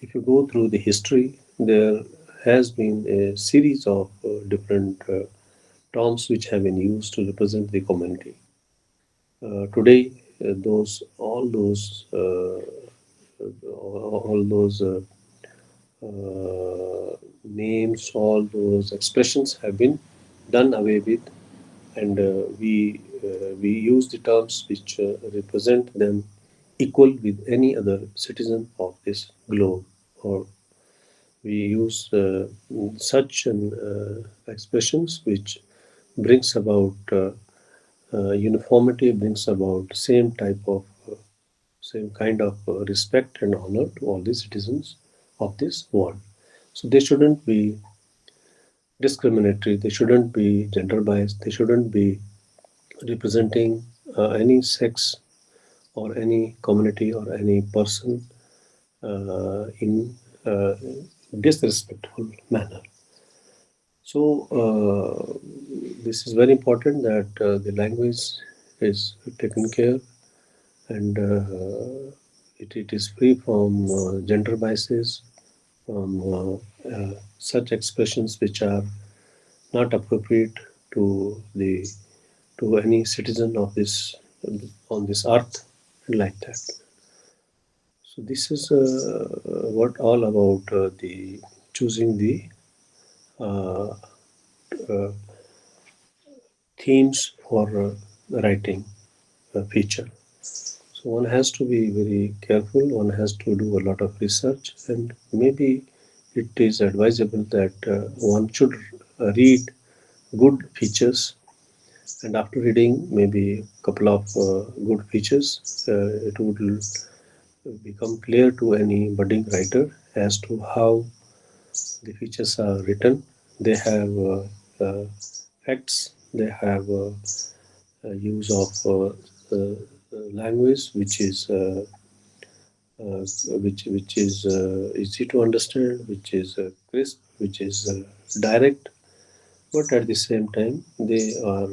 If you go through the history, there has been a series of different terms which have been used to represent the community. Today, all those names, all those expressions have been done away with, and we use the terms which represent them equal with any other citizen of this globe, or we use such an, expressions which brings about uniformity, brings about same kind of respect and honor to all the citizens of this world. So they shouldn't be discriminatory, they shouldn't be gender biased, they shouldn't be representing any sex or any community or any person in disrespectful manner. So this is very important that the language is taken care, and it is free from gender biases, from such expressions which are not appropriate to the to any citizen of this on this earth, like that. So this is what all about the choosing the uh, uh, themes for writing a feature. So one has to be very careful. One has to do a lot of research, and maybe it is advisable that one should read good features, and after reading maybe a couple of good features, it would become clear to any budding writer as to how the features are written. They have facts. They have use of language which is easy to understand, which is crisp, which is direct, but at the same time they are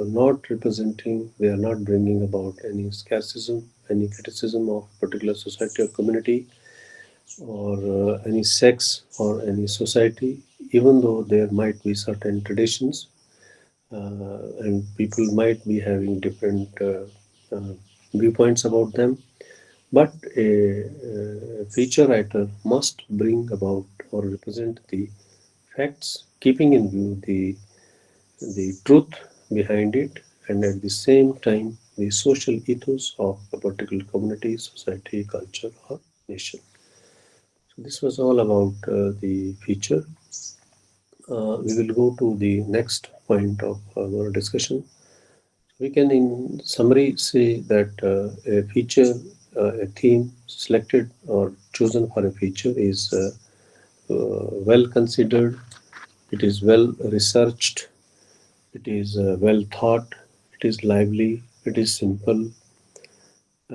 not representing. They are not bringing about any scarcism, any criticism of particular society or community, or any sex or any society, even though there might be certain traditions and people might be having different viewpoints about them. But a feature writer must bring about or represent the facts, keeping in view the truth behind it, and at the same time the social ethos of a particular community, society, culture, or nation. So this was all about the feature. We will go to the next point of our discussion. We can, in summary, say that a feature, a theme selected or chosen for a feature is well considered, it is well researched, it is well thought, it is lively, it is simple,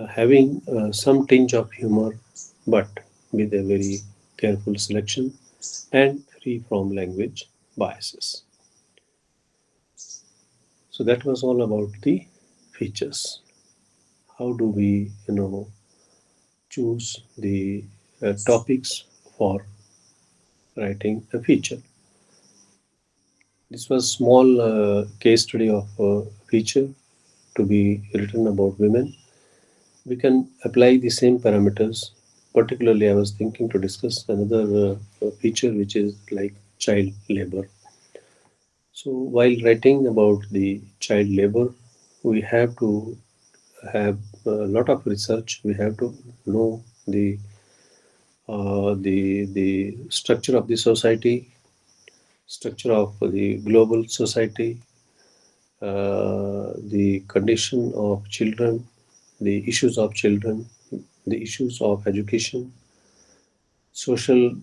having some tinge of humor, but with a very careful selection and free from language biases. So that was all about the features. How do we, choose the topics for writing a feature? This was small case study of a feature to be written about women. We can apply the same parameters. Particularly, I was thinking to discuss another feature which is like child labor. So, while writing about the child labor, we have to have a lot of research. We have to know the structure of the society, structure of the global society, the condition of children, the issues of children, the issues of education, social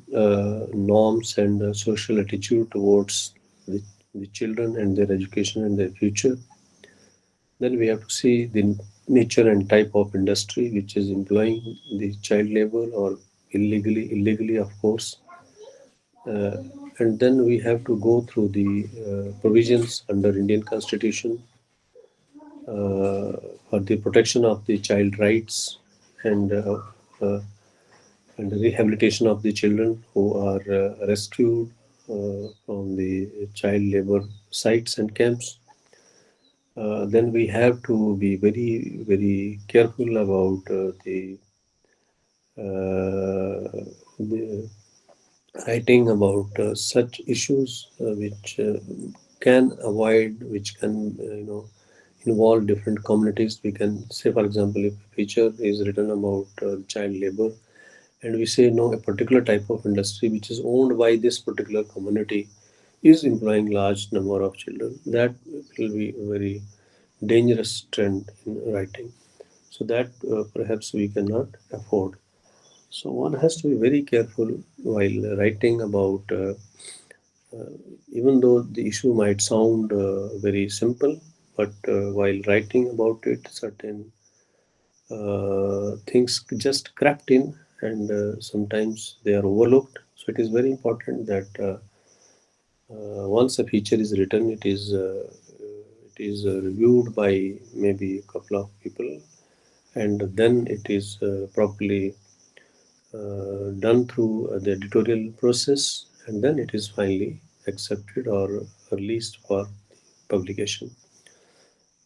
norms and social attitude towards the children and their education and their future. Then we have to see the nature and type of industry which is employing the child labor or illegally, of course. Uh, and then we have to go through the provisions under Indian Constitution uh, for the protection of the child rights and uh, and the rehabilitation of the children who are rescued from the child labor sites and camps. Then we have to be very careful about the writing about such issues which can avoid, which can involve different communities. We can say, for example, if a feature is written about child labor, and we say no, a particular type of industry which is owned by this particular community is employing large number of children, that will be a very dangerous trend in writing. So that perhaps we cannot afford. So one has to be very careful while writing about, even though the issue might sound very simple, but while writing about it, certain things just crept in, and sometimes they are overlooked. So it is very important that once a feature is written, it is reviewed by maybe a couple of people, and then it is properly done through the editorial process, and then it is finally accepted or released for publication.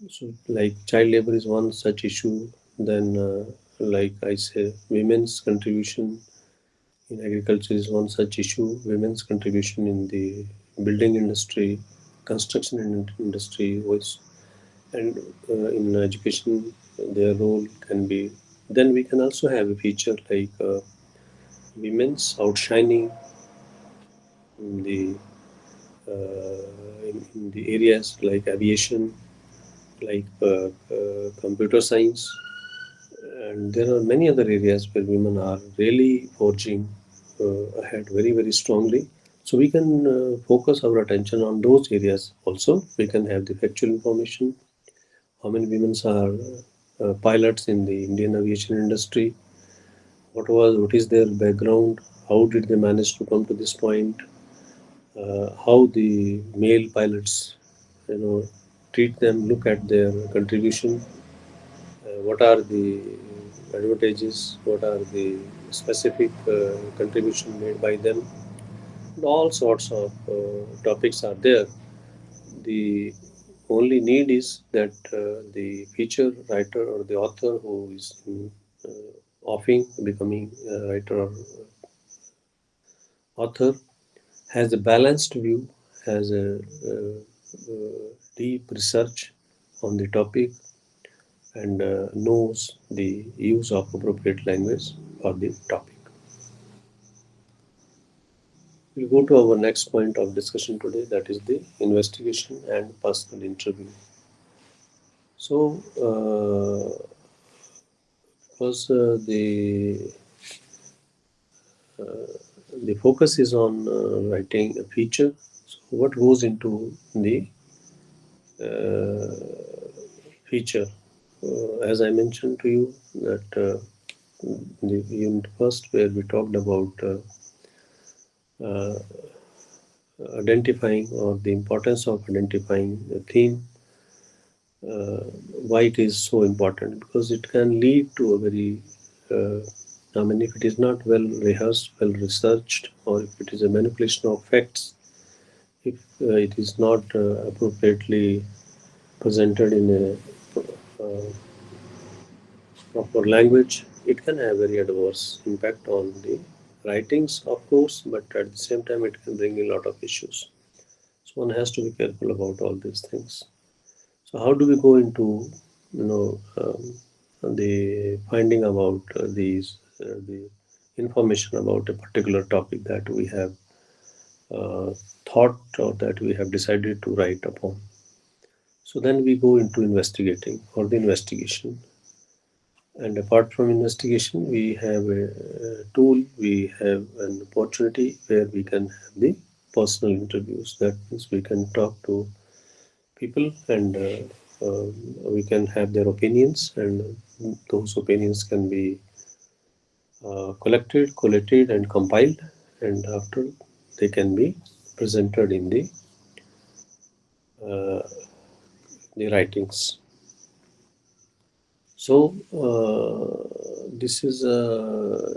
So, like child labor is one such issue. Then, like I say, women's contribution in agriculture is one such issue. Women's contribution in the building industry, construction industry was, and in education, their role can be. Then we can also have a feature like women's outshining in in the areas like aviation, like computer science, and there are many other areas where women are really forging ahead very strongly. So we can focus our attention on those areas also. We can have the factual information. How many women are pilots in the Indian aviation industry? What is their background? How did they manage to come to this point? How the male pilots, treat them, look at their contribution, what are the advantages, what are the specific contribution made by them. And all sorts of topics are there. The only need is that the feature writer or the author who is offering becoming a writer or author has a balanced view, has a deep research on the topic, and knows the use of appropriate language for the topic. We'll go to our next point of discussion today, that is the investigation and personal interview. So, because the focus is on writing a feature, so what goes into the feature? As I mentioned to you that the unit first, where we talked about uh, identifying or the importance of identifying the theme, uh, why it is so important, because it can lead to a very I mean, if it is not well rehearsed, well researched, or if it is a manipulation of facts, if it is not appropriately presented in a proper language, it can have very adverse impact on the writings, of course, but at the same time, it can bring a lot of issues. So one has to be careful about all these things. So how do we go into, the finding about the information about a particular topic that we have uh, thought or that we have decided to write upon? So then we go into investigating or the investigation. And apart from investigation, we have a tool, we have an opportunity where we can have the personal interviews. That means we can talk to people and we can have their opinions, and those opinions can be collected, collated, and compiled, and after they can be presented in uh, the writings. So this is a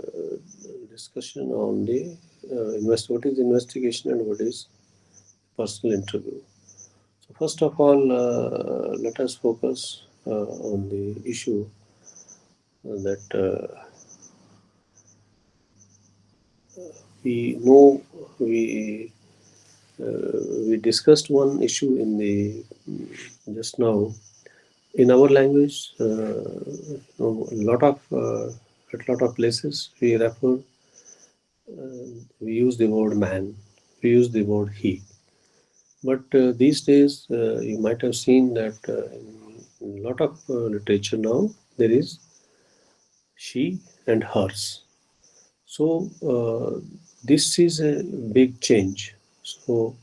discussion on the what is investigation and what is personal interview. So first of all, let us focus on the issue that we know we we discussed one issue in the just now in our language. A lot of at a lot of places we refer we use the word man, we use the word he. But these days, you might have seen that in a lot of literature now there is she and hers. So this is a big change. So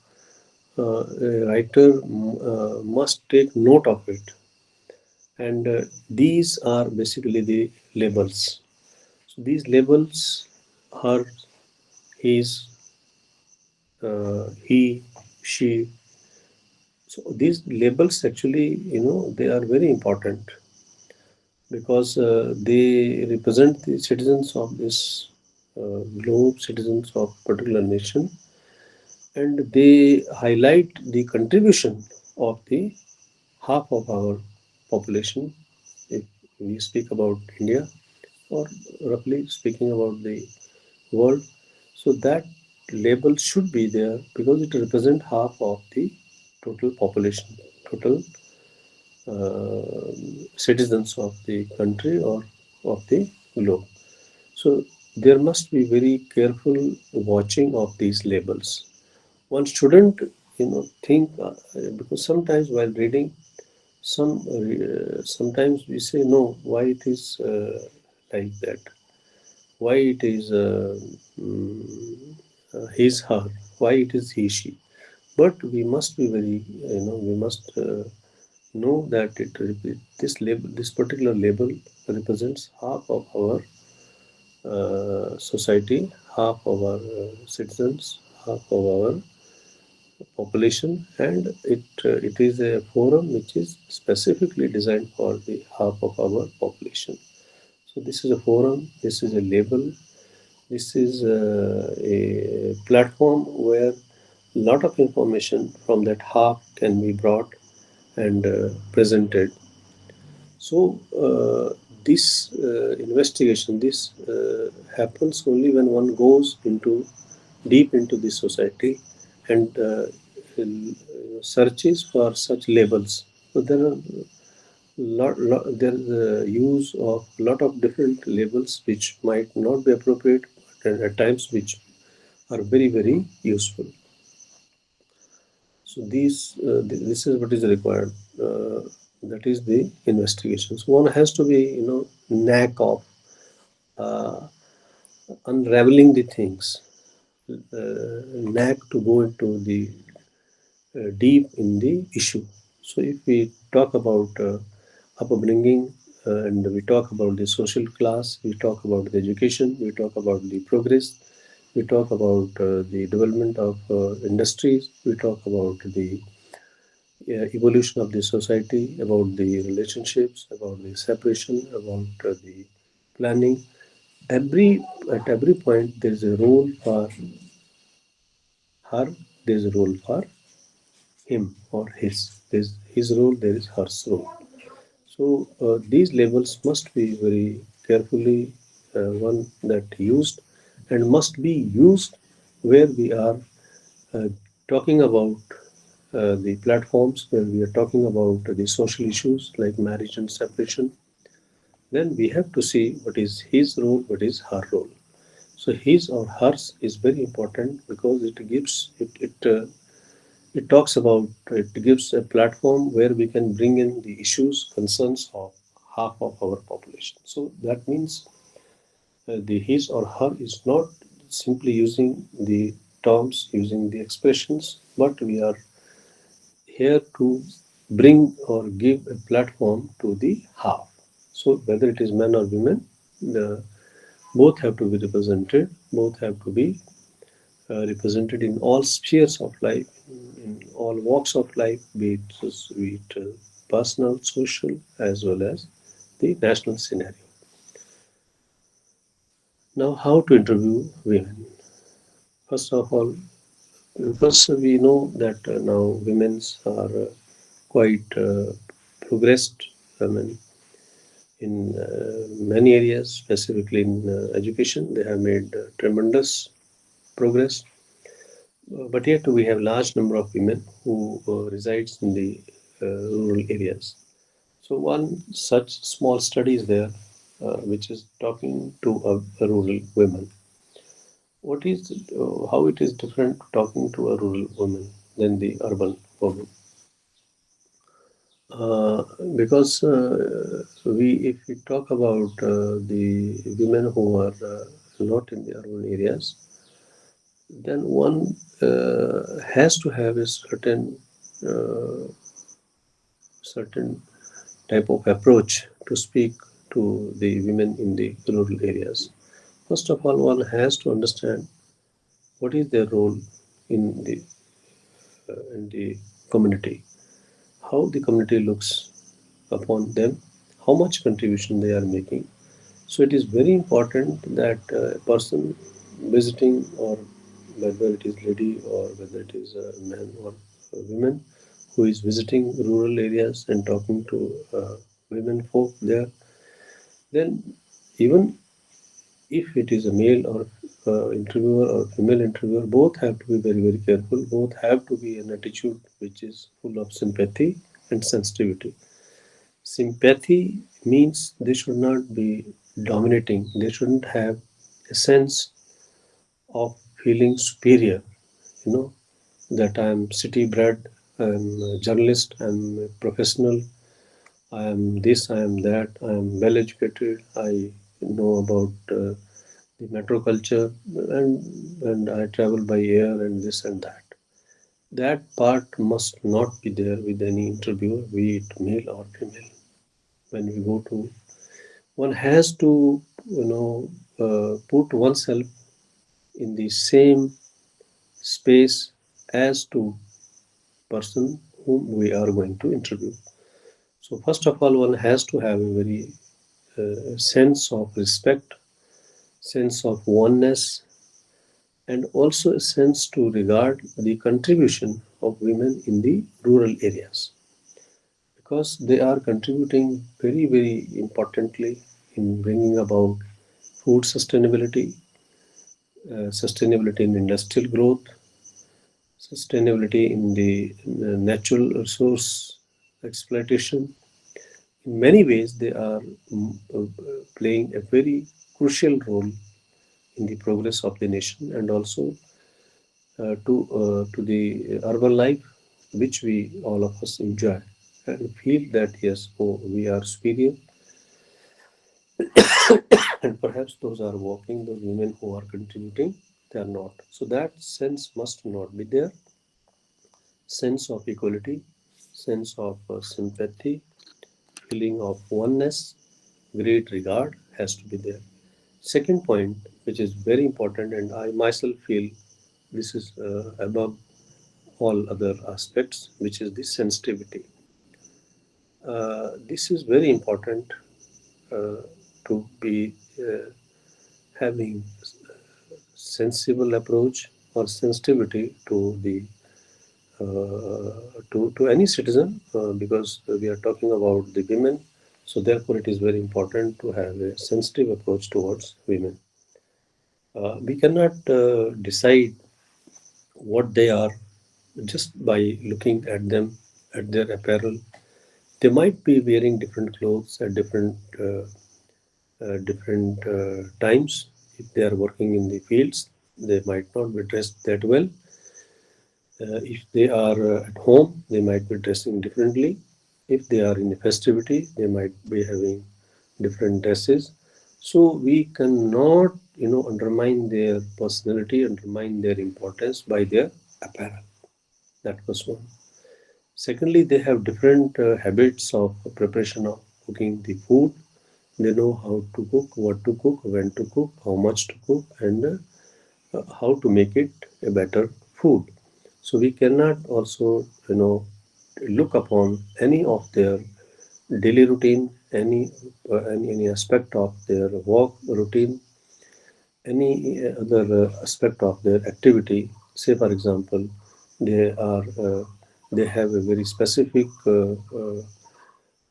a writer must take note of it, and these are basically the labels. So these labels are his, he, she. So these labels actually, they are very important because they represent the citizens of this globe, citizens of particular nation, and they highlight the contribution of the half of our population, if we speak about India, or roughly speaking about the world. So that label should be there because it represents half of the total population, total uh, citizens of the country or of the globe. So there must be very careful watching of these labels. One shouldn't, think because sometimes while reading, sometimes we say no, why it is like that, why it is his her, why it is he she. But we must be very, we must know that this label, this particular label represents half of our society, half of our citizens, half of our population, and it is a forum which is specifically designed for the half of our population. So this is a forum, this is a label, this is a platform where a lot of information from that half can be brought and presented. So this investigation, this happens only when one goes into deep into the society and searches for such labels. So there are there is a use of lot of different labels which might not be appropriate, and at times which are very very useful. So this is what is required. Uh, that is the investigation. So one has to be knack of uh, unraveling the things, knack to go into the deep in the issue. So if we talk about upbringing, and we talk about the social class, we talk about the education, we talk about the progress, we talk about the development of industries, we talk about the evolution of the society, about the relationships, about the separation, about the planning. Every at every point there is a role for her, there is a role for him or his. There's his role, there is her role. So these labels must be very carefully one that used, and must be used where we are uh, talking about the platforms, where we are talking about the social issues like marriage and separation. Then we have to see what is his role, what is her role. So his or hers is very important because it talks about, it gives a platform where we can bring in the issues, concerns of half of our population. So that means the his or her is not simply using the terms, using the expressions, but we are here to bring or give a platform to the half. So whether it is men or women, the, both have to be represented, both have to be represented in all spheres of life, in all walks of life, be it personal, social, as well as the national scenario. Now, how to interview women? First of all, first we know that now women are quite progressed. I mean, in many areas, specifically in education, they have made tremendous progress. But yet we have large number of women who resides in the rural areas. So one such small study is there, which is talking to a rural woman. What is how it is different talking to a rural woman than the urban woman? Uh, because if we talk about the women who are not in the urban areas, then one has to have a certain type of approach to speak to the women in the rural areas. First of all, one has to understand what is their role in the community, how the community looks upon them, how much contribution they are making. So it is very important that a person visiting, or whether it is lady or whether it is a man or a woman, who is visiting rural areas and talking to women folk there, then even if it is a male or interviewer or female interviewer, both have to be very very careful. Both have to be an attitude which is full of sympathy and sensitivity. Sympathy means they should not be dominating. They shouldn't have a sense of feeling superior. You know that I am city bred, I am a journalist, I am a professional, I am this, I am that, I am well educated, I know about the metro culture, and I travel by air and this and that. That part must not be there with any interviewer, be it male or female. When we go to, one has to put oneself in the same space as to person whom we are going to interview. So first of all, one has to have a very sense of respect, sense of oneness, and also a sense to regard the contribution of women in the rural areas. because they are contributing very, very importantly in bringing about food sustainability, sustainability in industrial growth, sustainability in the natural resource exploitation. In many ways, they are playing a very crucial role in the progress of the nation and also to the urban life, which we all of us enjoy and feel that yes, oh, we are superior, and perhaps those are walking, those women who are contributing, they are not. So that sense must not be there. Sense of equality, sense of sympathy, feeling of oneness, great regard has to be there. Second point, which is very important, and I myself feel this is above all other aspects, which is the sensitivity. This is very important uh, to be having sensible approach or sensitivity to the to any citizen because we are talking about the women. So therefore, it is very important to have a sensitive approach towards women. We cannot decide what they are just by looking at them, at their apparel. They might be wearing different clothes at different times. If they are working in the fields, they might not be dressed that well. If they are at home, they might be dressing differently. If they are in a festivity, they might be having different dresses. So we cannot, undermine their personality, undermine their importance by their apparel. That was one. Secondly, they have different habits of preparation of cooking the food. They know how to cook, what to cook, when to cook, how much to cook, and how to make it a better food. So we cannot also, look upon any of their daily routine, any aspect of their work routine, any other aspect of their activity. Say, for example, they are they have a very specific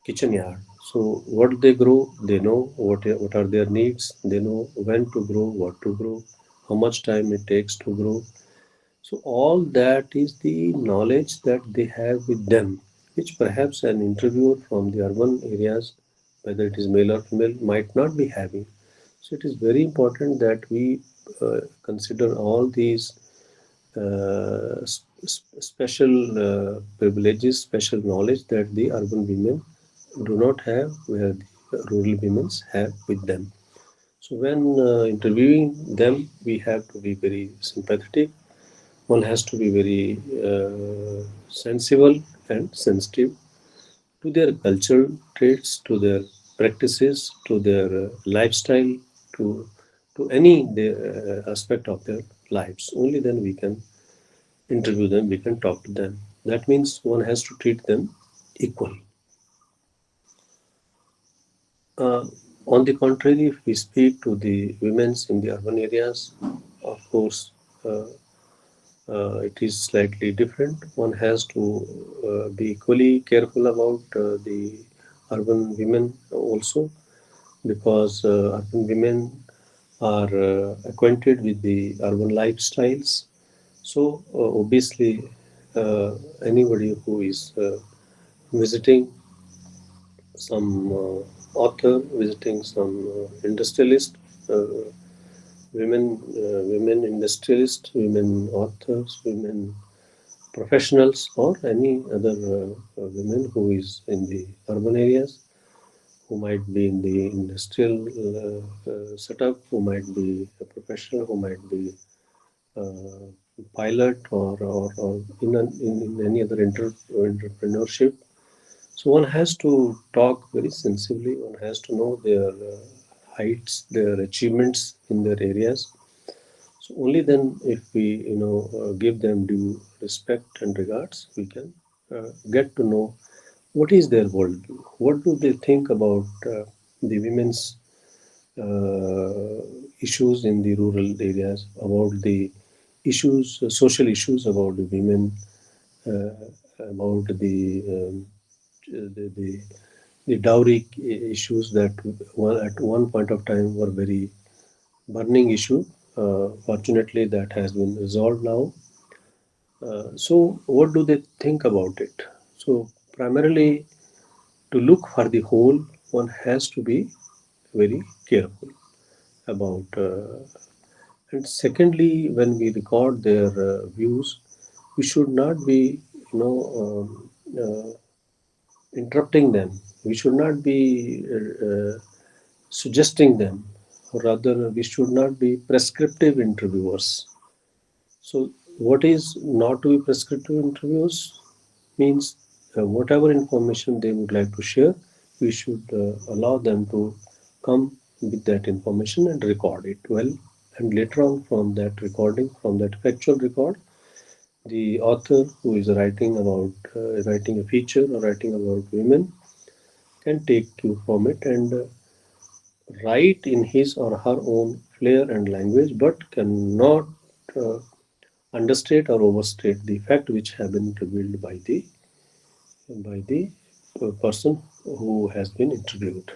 kitchen yard. So what they grow, they know what are their needs. They know when to grow, what to grow, how much time it takes to grow. So all that is the knowledge that they have with them, which perhaps an interviewer from the urban areas, whether it is male or female, might not be having. So it is very important that we consider all these special privileges, special knowledge that the urban women do not have, where the rural women have with them. So when interviewing them, we have to be very sympathetic. One has to be very sensible and sensitive to their cultural traits, to their practices, to their lifestyle, to any aspect of their lives. Only then we can interview them, we can talk to them. That means one has to treat them equal. Uh, on the contrary, if we speak to the women in the urban areas, of course, uh, it is slightly different. One has to be equally careful about the urban women also, because urban women are acquainted with the urban lifestyles. So obviously, anybody who is visiting some author, visiting some industrialist, uh, women industrialists, women authors, women professionals, or any other women who is in the urban areas, who might be in the industrial setup, who might be a professional, who might be pilot, or in any other entrepreneurship. So one has to talk very sensibly. One has to know their heights, their achievements in their areas. So only then, if we give them due respect and regards, we can get to know what is their worldview. What do they think about the women's issues in the rural areas, about the issues, social issues about the women, about the the dowry issues that at one point of time were very burning issue. Fortunately, that has been resolved now. So, what do they think about it? So, primarily, to look for the whole, one has to be very careful about. And secondly, when we record their views, we should not be, you know, interrupting them. We should not be suggesting them. Rather, we should not be prescriptive interviewers. So, what is not to be prescriptive interviews means whatever information they would like to share, we should allow them to come with that information and record it well. And later on, from that recording, from that factual record, the author who is writing a feature or writing about women can take cue from it and write in his or her own flair and language, but cannot uh, understate or overstate the fact which have been revealed by the person who has been interviewed.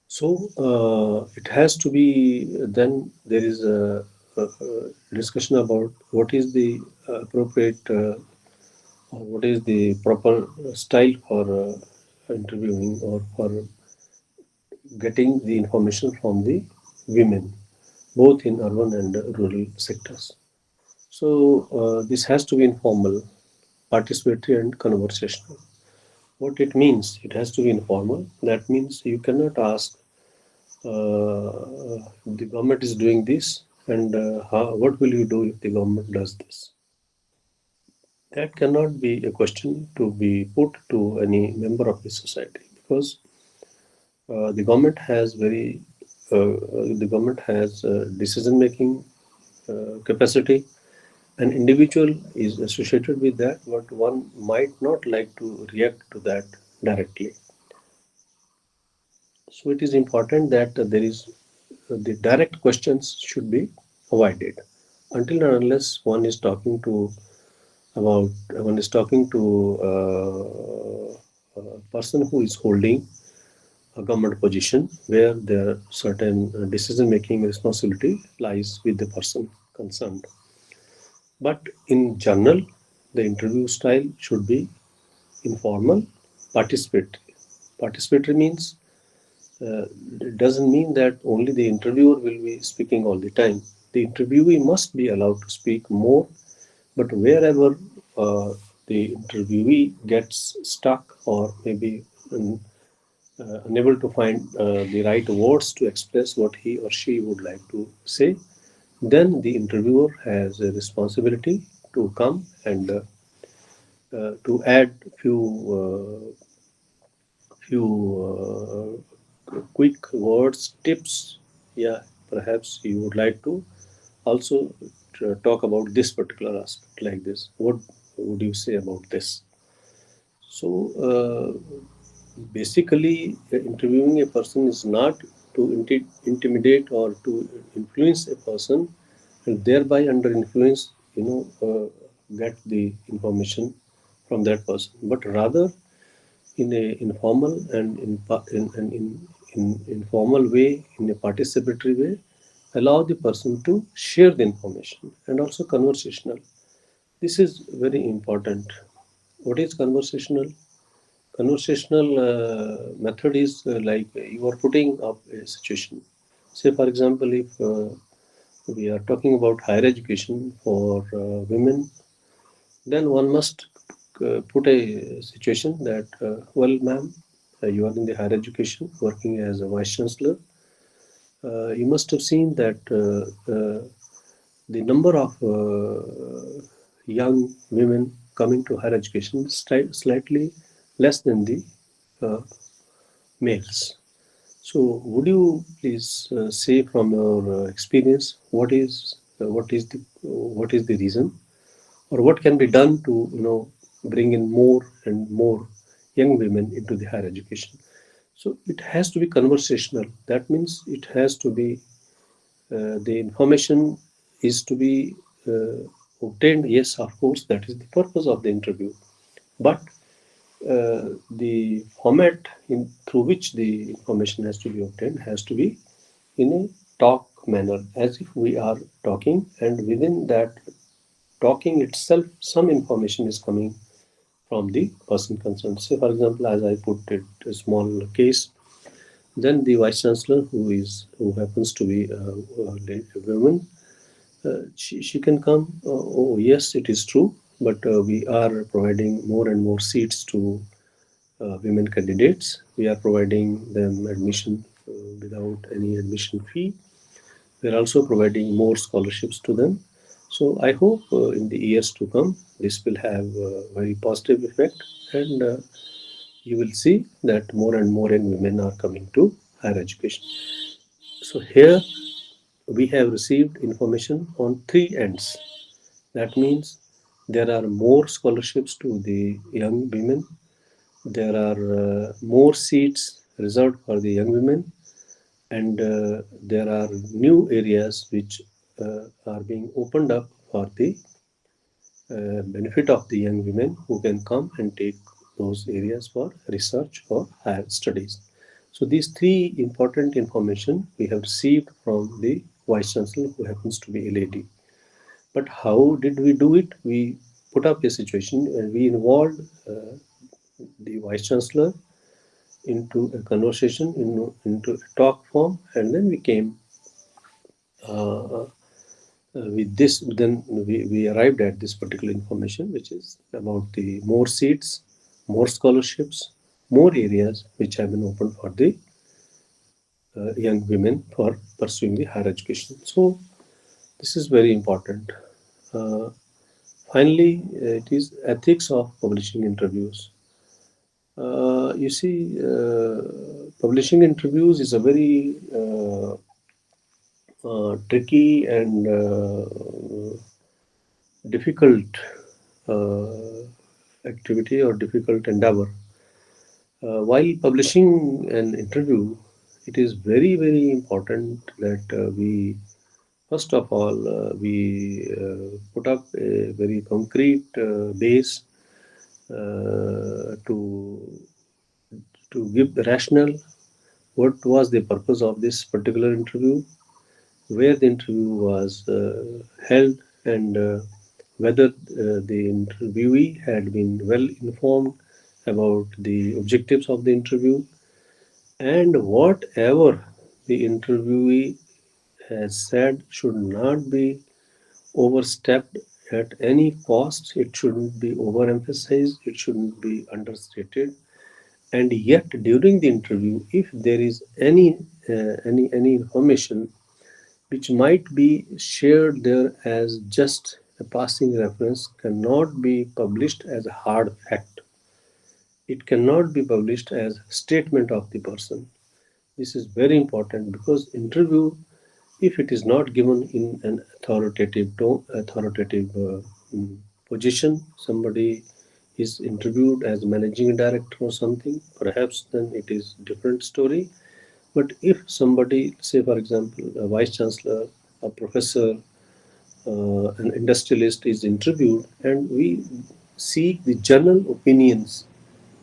So it has to be then there is a discussion about what is the appropriate or what is the proper style for interviewing or for getting the information from the women, both in urban and rural sectors. So this has to be informal, participatory, and conversational. What it means, it has to be informal. That means you cannot ask the government is doing this, and what will you do if the government does this? That cannot be a question to be put to any member of the society because the government has the government has decision making capacity. An individual is associated with that, but one might not like to react to that directly. So it is important that there is the direct questions should be avoided until and unless one is talking to a person who is holding a government position where their certain decision making responsibility lies with the person concerned. But in general, the interview style should be informal, participatory. Participatory means it doesn't mean that only the interviewer will be speaking all the time. The interviewee must be allowed to speak more, but wherever the interviewee gets stuck or maybe unable to find the right words to express what he or she would like to say, then the interviewer has a responsibility to come and to add few quick words, tips. Yeah, perhaps you would like to also talk about this particular aspect like this. What would you say about this? So basically, interviewing a person is not to intimidate or to influence a person, and thereby under influence, get the information from that person, but rather in a informal and in informal way, in a participatory way, allow the person to share the information and also conversational. This is very important. What is conversational? Conversational method is like you are putting up a situation. Say, for example, if we are talking about higher education for women, then one must put a situation that, well, ma'am, you are in the higher education, working as a vice chancellor. You must have seen that the number of young women coming to higher education is slightly less than the uh, males. So, would you please say from your experience what is the reason, or what can be done to bring in more and more young women into the higher education? So it has to be conversational. That means it has to be the information is to be obtained. Yes, of course, that is the purpose of the interview. But the format through which the information has to be obtained has to be in a talk manner, as if we are talking, and within that talking itself, some information is coming from the person concerned. Say, for example, as I put it, a small case, then the vice chancellor, who happens to be a woman, she can come. Oh, yes, it is true, but we are providing more and more seats to women candidates. We are providing them admission without any admission fee. We are also providing more scholarships to them. So I hope in the years to come, this will have a very positive effect, and you will see that more and more young women are coming to higher education. So here we have received information on three ends. That means there are more scholarships to the young women, there are more seats reserved for the young women, and there are new areas which are being opened up for the benefit of the young women who can come and take those areas for research or higher studies. So these three important information we have received from the vice chancellor, who happens to be a lady. But how did we do it? We put up a situation and we involved the vice chancellor into a conversation, into a talk form, and then we came uh, with this. Then we arrived at this particular information, which is about the more seats, more scholarships, more areas which have been opened for the young women for pursuing the higher education. So this is very important. Uh, Finally, it is ethics of publishing interviews. You see, publishing interviews is a very tricky and difficult uh, activity or difficult endeavor. While publishing an interview, it is very, very important that we, first of all, we put up a very concrete base to give the rationale. What was the purpose of this particular interview? Where the interview was held, and whether the interviewee had been well informed about the objectives of the interview, and whatever the interviewee has said should not be overstepped at any cost. It shouldn't be overemphasized, it shouldn't be understated. And yet during the interview, if there is any information which might be shared there as just a passing reference, cannot be published as a hard fact. It cannot be published as statement of the person. This is very important, because interview, if it is not given in an authoritative tone, authoritative position, somebody is interviewed as managing director or something, perhaps then it is different story. But if somebody, say for example, a vice chancellor, a professor, an industrialist is interviewed, and we seek the general opinions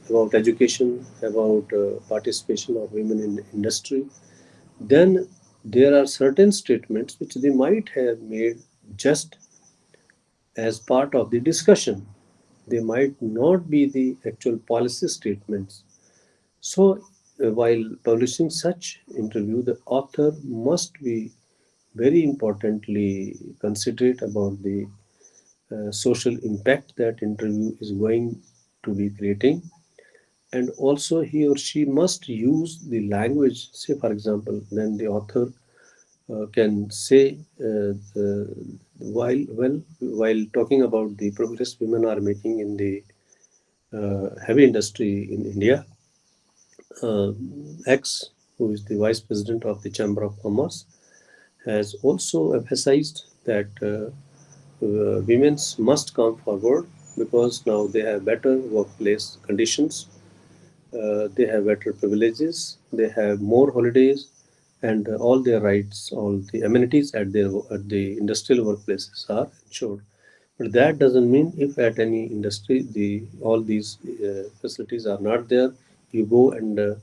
about education, about participation of women in industry, then there are certain statements which they might have made just as part of the discussion. They might not be the actual policy statements. So, while publishing such interview, the author must be very importantly considerate about the social impact that interview is going to be creating, and also he or she must use the language. Say, for example, then the author can say while talking about the progress women are making in the heavy industry in India. uh, X, who is the vice president of the Chamber of Commerce, has also emphasized that women must come forward, because now they have better workplace conditions, they have better privileges, they have more holidays, and all their rights, all the amenities at the industrial workplaces are ensured. But that doesn't mean if at any industry all these facilities are not there, you go and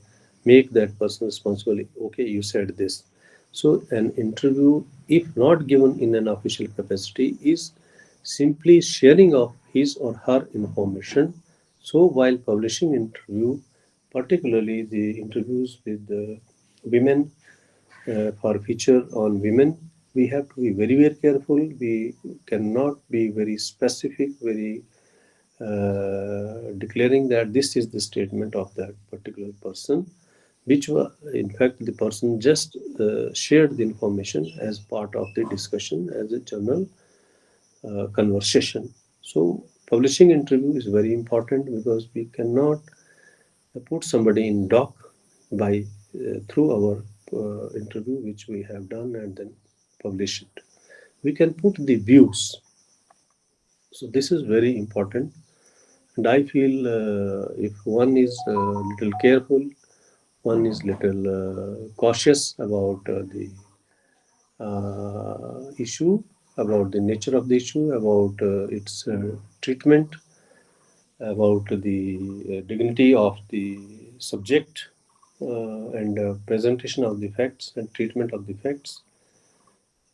make that person responsible. Okay, you said this. So an interview, if not given in an official capacity, is simply sharing of his or her information. So while publishing interview, particularly the interviews with the women for feature on women, we have to be very, very careful. We cannot be very specific, very declaring that this is the statement of that particular person, which in fact the person just shared the information as part of the discussion as a general conversation. So publishing interview is very important because we cannot put somebody in dock by through our interview which we have done and then publish it. We can put the views. So this is very important, and I feel if one is a little careful, one is little cautious about the issue, about the nature of the issue, about its treatment, about the dignity of the subject, and presentation of the facts and treatment of the facts.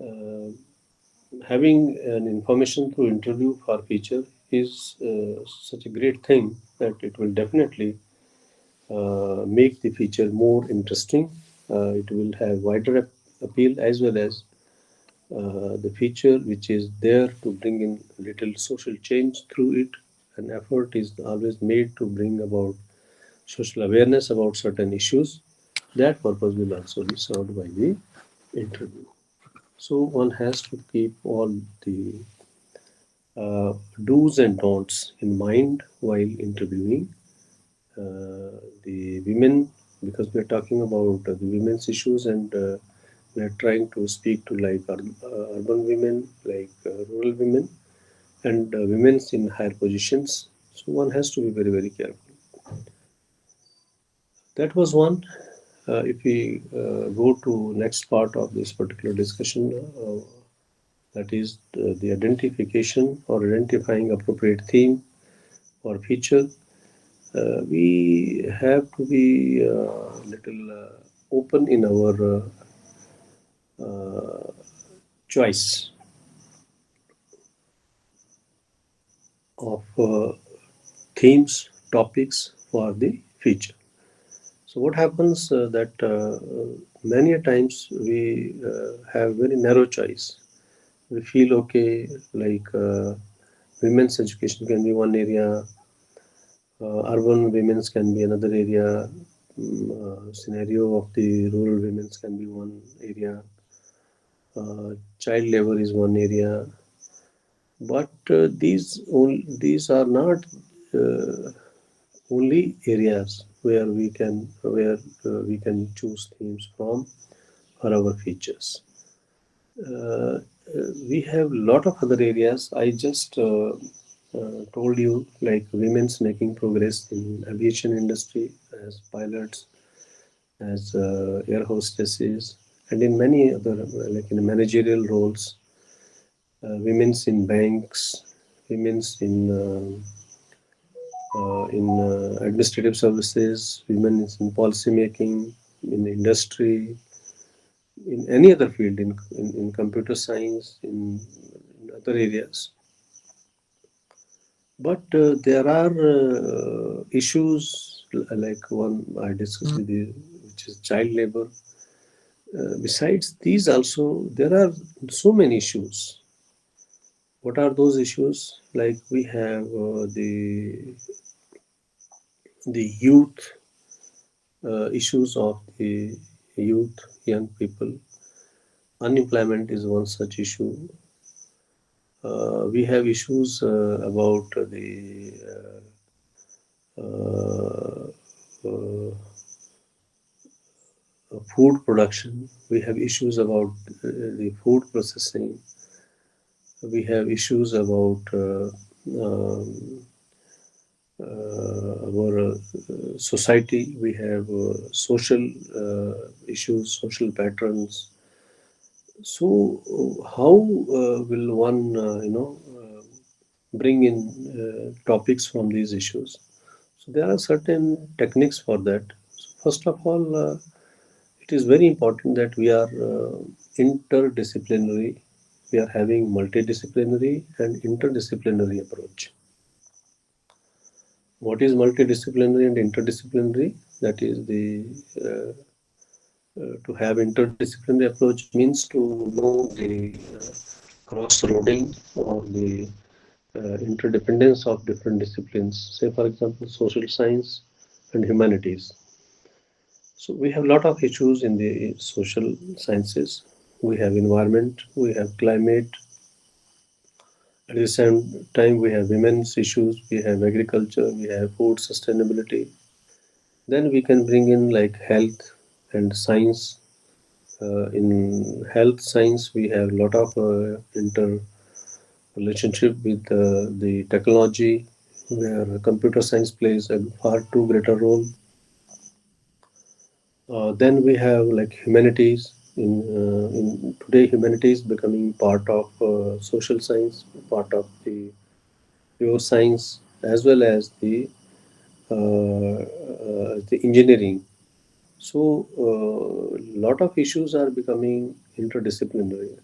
Uh, Having an information through interview for feature is such a great thing that it will definitely make the feature more interesting. It will have wider appeal as well as the feature which is there to bring in little social change through it. An effort is always made to bring about social awareness about certain issues. That purpose will also be served by the interview. So one has to keep all the uh, do's and don'ts in mind while interviewing the women, because we are talking about the women's issues, and we are trying to speak to like urban women, like rural women, and women's in higher positions. So one has to be very, very careful. That was one. If we go to next part of this particular discussion, that is the identification or identifying appropriate theme or feature, we have to be little open in our choice of themes, topics for the feature. So what happens that many a times we have very narrow choice. We feel okay, like women's education can be one area, urban women's can be another area, scenario of the rural women's can be one area, child labor is one area, but these are not uh, only areas where we can choose themes from for our features. Uh, we have a lot of other areas. I just told you like women's making progress in aviation industry as pilots, as air hostesses, and in many other like in managerial roles, women's in banks, women's in administrative services, women in policy making, in industry, in any other field, in computer science, in other areas. But there are issues like one I discussed with you, which is child labor. Besides these, also there are so many issues. What are those issues? Like we have the youth issues of the youth, young people. Unemployment is one such issue. We have issues about the uh, uh, food production. We have issues about the food processing. We have issues about um, our society. We have social issues, social patterns. So, how will one, bring in topics from these issues. So there are certain techniques for that. So first of all, it is very important that we are interdisciplinary. We are having multidisciplinary and interdisciplinary approach. What is multidisciplinary and interdisciplinary? That is the to have interdisciplinary approach means to know the cross-roading or the interdependence of different disciplines. Say, for example, social science and humanities. So we have a lot of issues in the social sciences. We have environment, we have climate. At the same time, we have women's issues, we have agriculture, we have food sustainability. Then we can bring in like health and science. In health science, we have a lot of inter relationship with the technology, where computer science plays a far too greater role. Then we have like humanities. In today, humanities becoming part of social science, part of the pure science, as well as the engineering. So, a lot of issues are becoming interdisciplinary.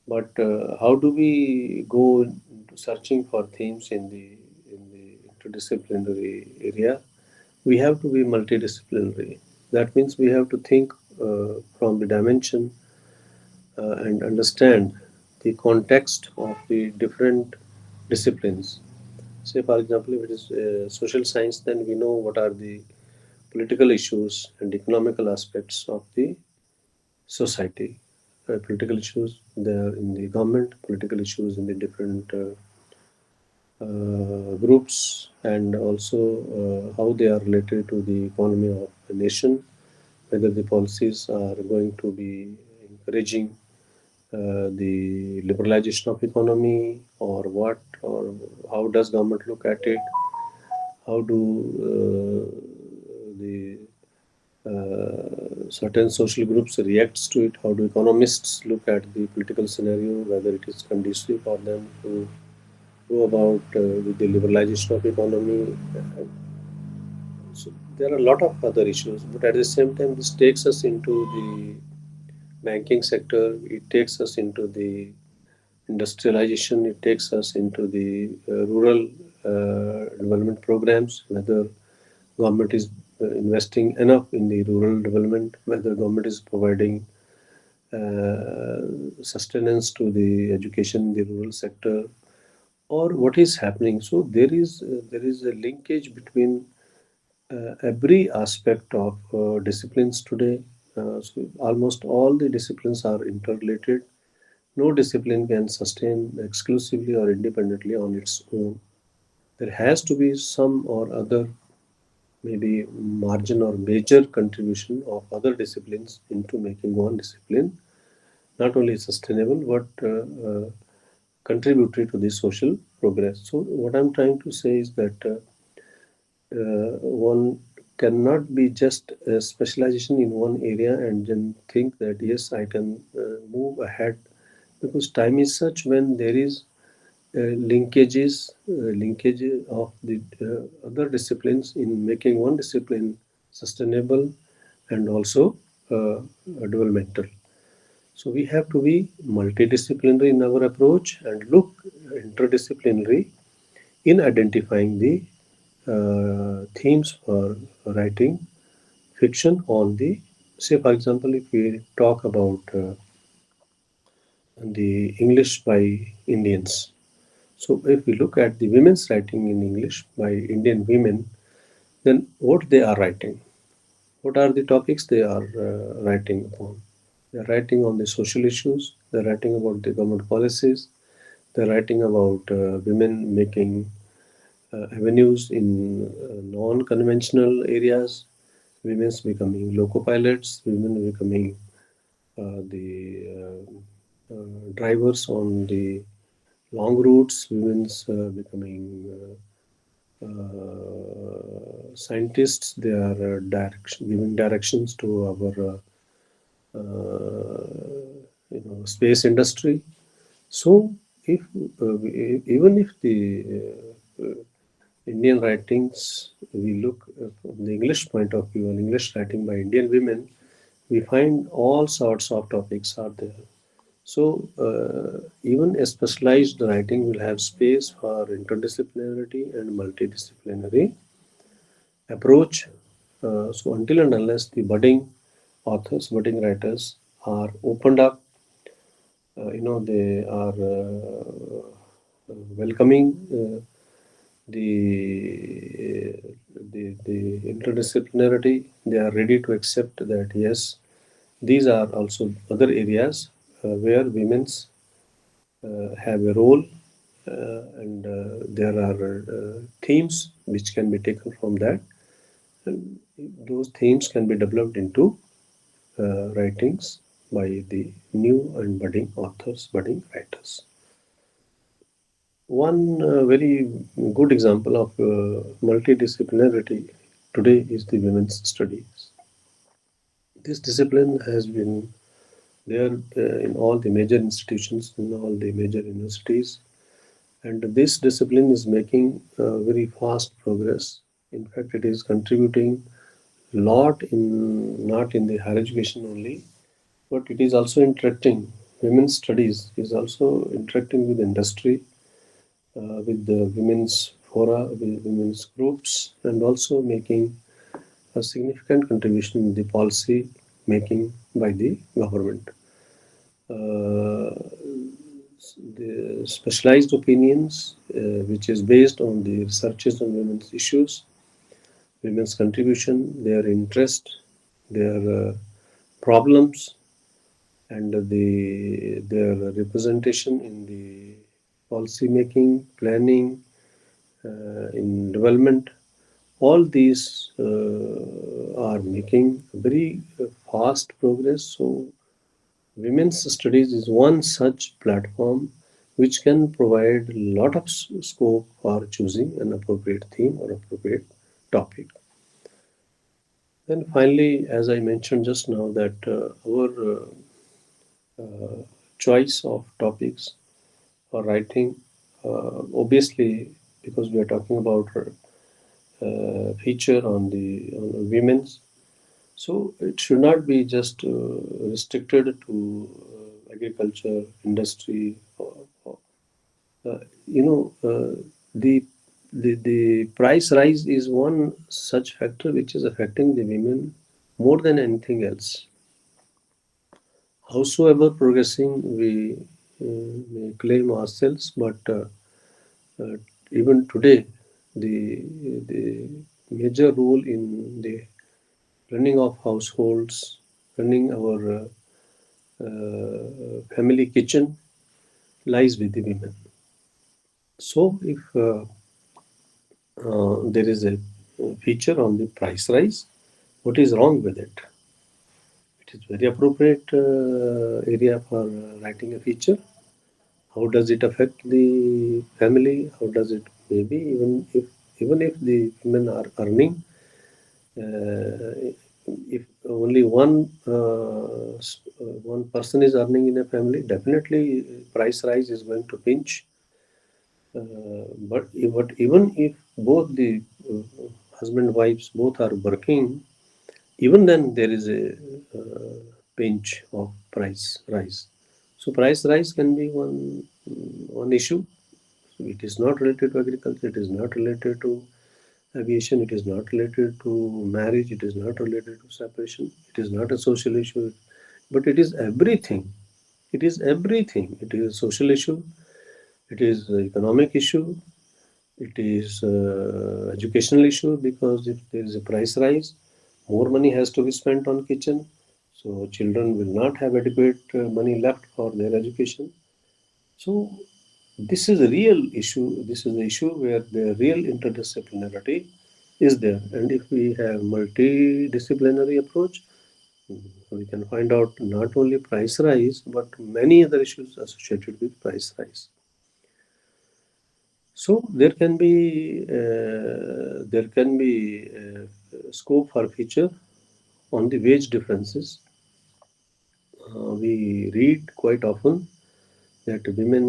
But how do we go into searching for themes in the interdisciplinary area? We have to be multidisciplinary. That means we have to think from the dimension and understand the context of the different disciplines. Say, for example, if it is social science, then we know what are the political issues and economical aspects of the society. Political issues there in the government, political issues in the different groups, and also how they are related to the economy of the nation, whether the policies are going to be encouraging the liberalization of economy or what, or how does government look at it, how do the certain social groups reacts to it, how do economists look at the political scenario, whether it is conducive for them to go about with the liberalization of economy. So there are a lot of other issues, but at the same time, this takes us into the banking sector. It takes us into the industrialization. It takes us into the rural development programs. Whether government is investing enough in the rural development, whether government is providing uh, sustenance to the education in the rural sector, or what is happening. So there is a linkage between every aspect of disciplines today. So almost all the disciplines are interrelated. No discipline can sustain exclusively or independently on its own. There has to be some or other, maybe margin or major contribution of other disciplines into making one discipline not only sustainable but contributory to the social progress. So, what I'm trying to say is that one cannot be just a specialization in one area and then think that yes, I can move ahead, because time is such when there is linkage of the other disciplines in making one discipline sustainable and also developmental. So we have to be multidisciplinary in our approach and look interdisciplinary in identifying the themes for writing fiction on the, say for example, if we talk about the English by Indians. So if we look at the women's writing in English by Indian women, then what they are writing, what are the topics they are writing upon? They are writing on the social issues. They are writing about the government policies. They are writing about women making avenues in non-conventional areas. Women's becoming loco pilots. Women becoming the drivers on the long routes. Women's becoming scientists. They are giving directions to our space industry. So if even if the Indian writings, we look from the English point of view, and English writing by Indian women, we find all sorts of topics are there. So even a specialized writing will have space for interdisciplinarity and multidisciplinary approach. So until and unless the budding authors, budding writers are opened up, they are welcoming the interdisciplinarity. They are ready to accept that yes, these are also other areas where women's have a role, and there are themes which can be taken from that, and those themes can be developed into writings by the new and budding authors, budding writers. One very good example of multidisciplinarity today is the women's studies. This discipline has been there in all the major institutions, in all the major universities, and this discipline is making very fast progress. In fact, it is contributing a lot in not in the higher education only, but it is also interacting. Women's studies is also interacting with industry, with the women's fora, with women's groups, and also making a significant contribution in the policy making by the government. Uh, the specialized opinions, which is based on the researches on women's issues, women's contribution, their interest, their problems, and their representation in the policy making, planning, in development. All these are making very fast progress. So women's studies is one such platform which can provide a lot of scope for choosing an appropriate theme or appropriate topic. Then finally, as I mentioned just now, that our choice of topics for writing, obviously, because we are talking about feature on women's, so it should not be just restricted to agriculture, industry, or you know, the price rise is one such factor which is affecting the women more than anything else. Howsoever progressing we may claim ourselves, but uh, even today, the major role in the running of households, running our family kitchen lies with the women. So, if there is a feature on the price rise, what is wrong with it? It is very appropriate area for writing a feature. How does it affect the family? How does it maybe even if the women are earning, uh, if only one person is earning in a family, definitely price rise is going to pinch. But even if both the husband wives both are working, even then there is a pinch of price rise. So price rise can be one issue. So it is not related to agriculture. It is not related to aviation. It is not related to marriage. It is not related to separation. It is not a social issue, but it is everything. It is everything. It is a social issue. It is an economic issue. It is educational issue, because if there is a price rise, more money has to be spent on kitchen. So children will not have adequate money left for their education. So this is a real issue. This is the issue where the real interdisciplinarity is there. And if we have multidisciplinary approach, we can find out not only price rise, but many other issues associated with price rise. So there can be scope for feature on the wage differences. We read quite often that women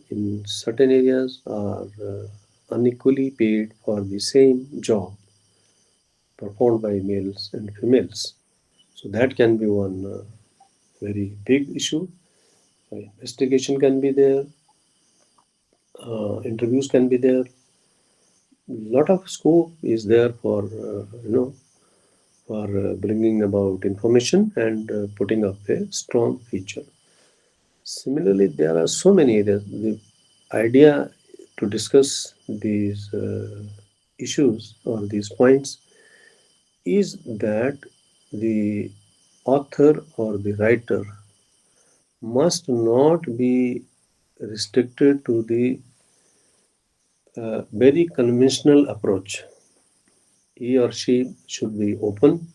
in certain areas are unequally paid for the same job performed by males and females. So that can be one very big issue. Investigation can be there, interviews can be there. Lot of scope is there for for bringing about information and putting up a strong feature. Similarly, there are so many areas. The idea to discuss these issues or these points is that the author or the writer must not be restricted to the very conventional approach. He or she should be open,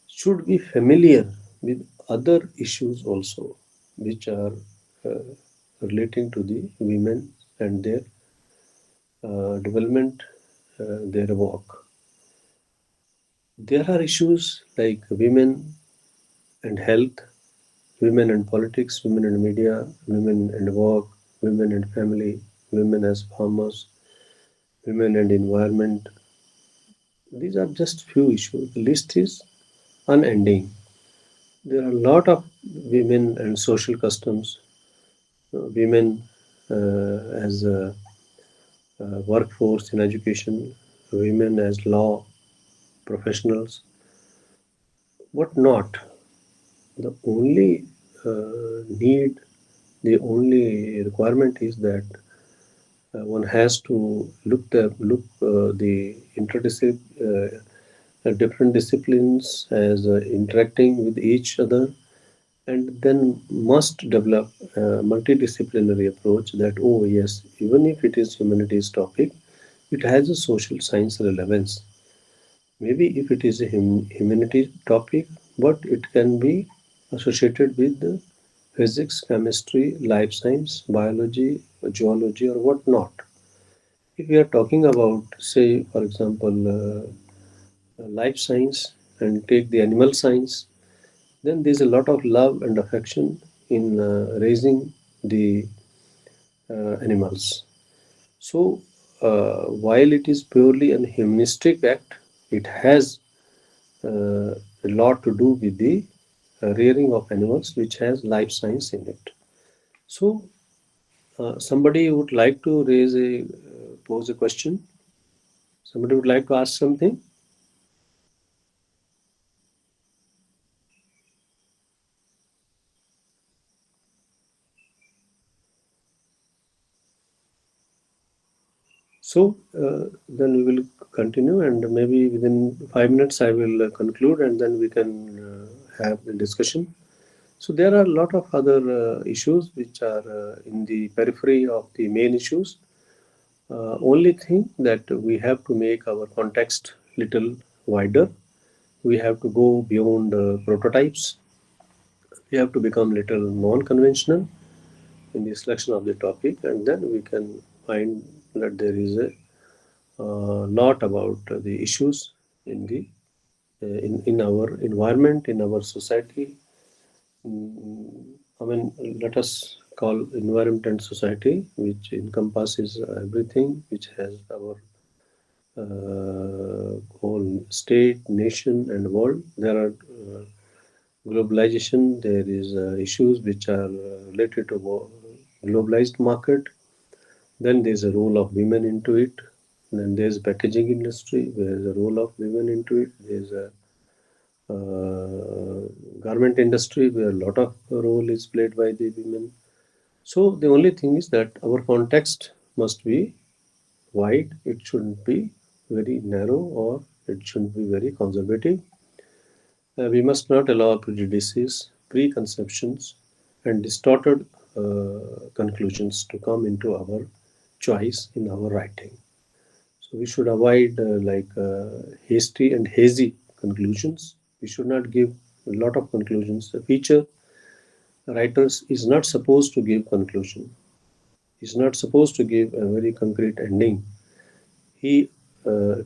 should be familiar with other issues also, which are uh, relating to the women and their development, their work. There are issues like women and health, women and politics, women and media, women and work, women and family, women as farmers, women and environment. These are just few issues. The list is unending. There are a lot of women and social customs, women as a workforce in education, women as law professionals, what not. The only need, the only requirement is that one has to look the different disciplines as interacting with each other, and then must develop a multidisciplinary approach that, oh yes, even if it is humanities topic, it has a social science relevance. Maybe if it is a humanities topic, but it can be associated with the physics, chemistry, life science, biology, geology, or what not. If we are talking about, say, for example, life science and take the animal science, then there's a lot of love and affection in raising the animals. So, while it is purely an humanistic act, it has a lot to do with the rearing of animals, which has life science in it. So, somebody would like to pose a question. Somebody would like to ask something. So then we will continue, and maybe within 5 minutes I will conclude, and then we can have the discussion. So there are a lot of other issues which are in the periphery of the main issues. Only thing that we have to make our context little wider. We have to go beyond prototypes. We have to become little non-conventional in the selection of the topic, and then we can find that there is a lot about the issues in the in our environment, in our society. I mean, let us call environment and society, which encompasses everything, which has our whole state, nation, and world. There are globalization. There is issues which are related to globalized market. Then there's a role of women into it. Then there's packaging industry, there's a role of women into it. There's a garment industry where a lot of role is played by the women. So the only thing is that our context must be wide. It shouldn't be very narrow, or it shouldn't be very conservative. We must not allow prejudices, preconceptions, and distorted conclusions to come into our choice in our writing. So we should avoid hasty and hazy conclusions. We should not give a lot of conclusions. The feature writers is not supposed to give conclusion. Is not supposed to give a very concrete ending. He,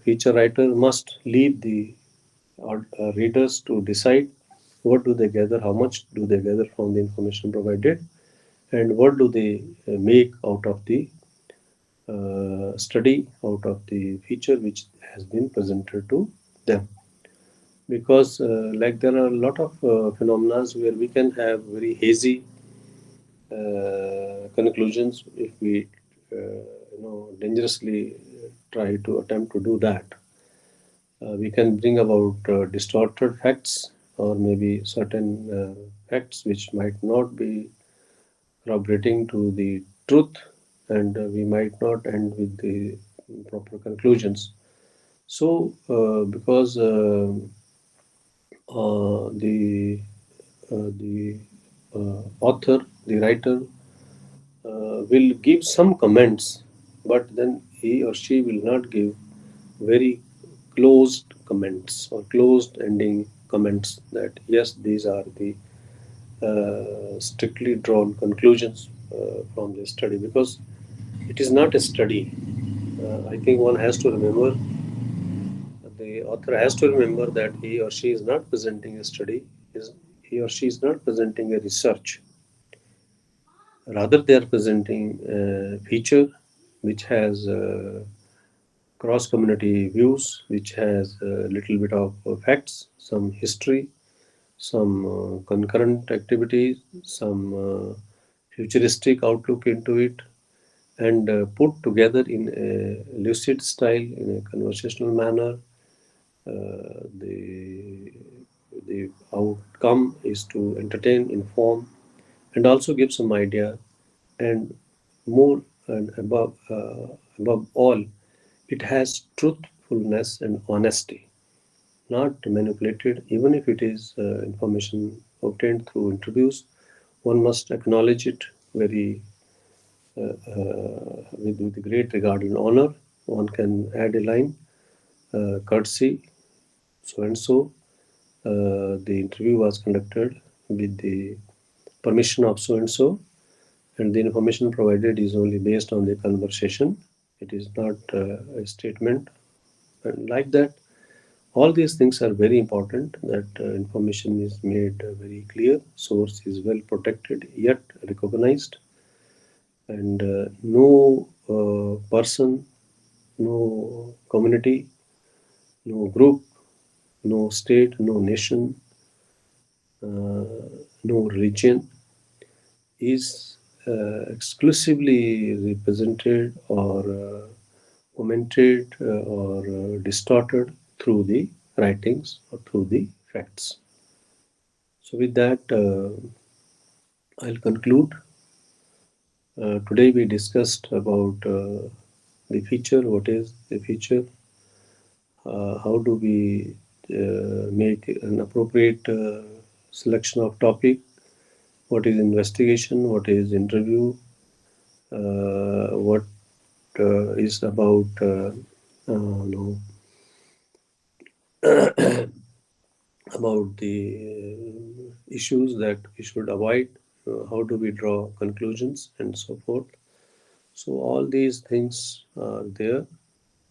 feature writer, must leave the readers to decide what do they gather, how much do they gather from the information provided, and what do they make out of the study, out of the feature which has been presented to them. Because like there are a lot of phenomena where we can have very hazy conclusions if we dangerously try to attempt to do that. We can bring about distorted facts, or maybe certain facts which might not be corroborating to the truth, and we might not end with the proper conclusions. So because the author, the writer, will give some comments, but then he or she will not give very closed comments or closed ending comments that yes, these are the strictly drawn conclusions from the study, because it is not a study. I think one has to remember, the author has to remember that he or she is not presenting a study, is he or she is not presenting a research. Rather, they are presenting a feature which has cross community views, which has a little bit of facts, some history, some concurrent activities, some futuristic outlook into it, and put together in a lucid style, in a conversational manner. The outcome is to entertain, inform, and also give some idea, and more and above all, it has truthfulness and honesty, not manipulated. Even if it is information obtained through interviews, one must acknowledge it very with great regard and honor. One can add a line, courtesy, so and so. The interview was conducted with the permission of so and the information provided is only based on the conversation. It is not a statement. And like that, all these things are very important, that information is made very clear, source is well protected yet recognized, and no person, no community, no group, no state, no nation, no religion is exclusively represented or commented or distorted through the writings or through the facts. So, with that, I'll conclude. Today we discussed about the feature. What is the feature? How do we make an appropriate selection of topic? What is investigation? What is interview? What is about know, about the issues that we should avoid? How do we draw conclusions and so forth? So all these things are there.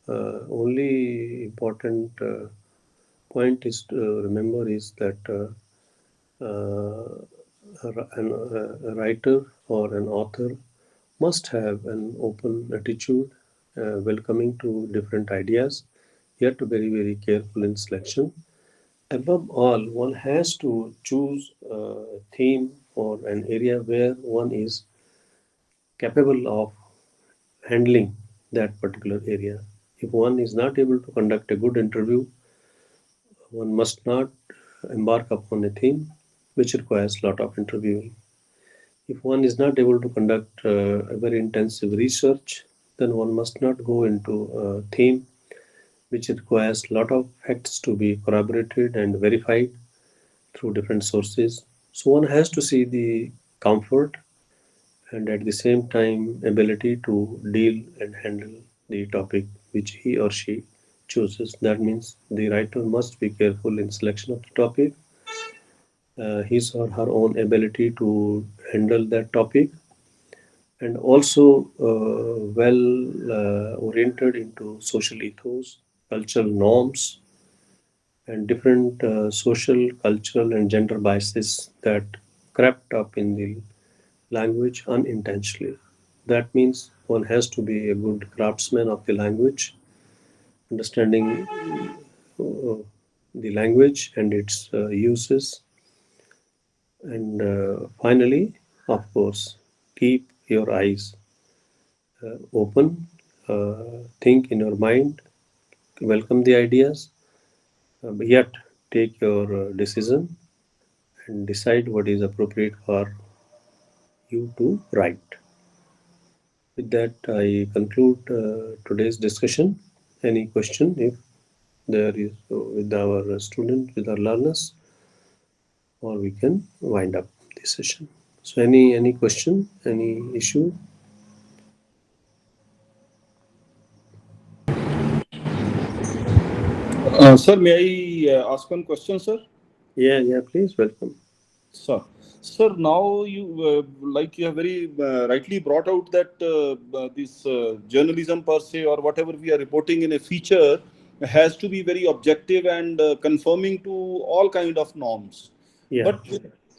Only important point is to remember is that a writer or an author must have an open attitude, welcoming to different ideas, yet very, very careful in selection. Above all, one has to choose a theme or an area where one is capable of handling that particular area. If one is not able to conduct a good interview, one must not embark upon a theme which requires a lot of interviewing. If one is not able to conduct a very intensive research, then one must not go into a theme which requires a lot of facts to be corroborated and verified through different sources. So one has to see the comfort and at the same time ability to deal and handle the topic which he or she chooses. That means the writer must be careful in selection of the topic, his or her own ability to handle that topic, and also well oriented into social ethos, cultural norms, and different social, cultural, and gender biases that crept up in the language unintentionally. That means one has to be a good craftsman of the language, understanding uh, the language and its uses. And finally, of course, keep your eyes open, think in your mind, welcome the ideas, but yet take your decision and decide what is appropriate for you to write. With that, I conclude today's discussion. Any question, if there is, with our students, with our learners, or we can wind up the session. So, any question, any issue? Sir, may I ask one question, sir? Yeah, yeah. Please welcome. Sir, sir, now you like you have very rightly brought out that this journalism per se or whatever we are reporting in a feature has to be very objective and conforming to all kind of norms. Yeah, But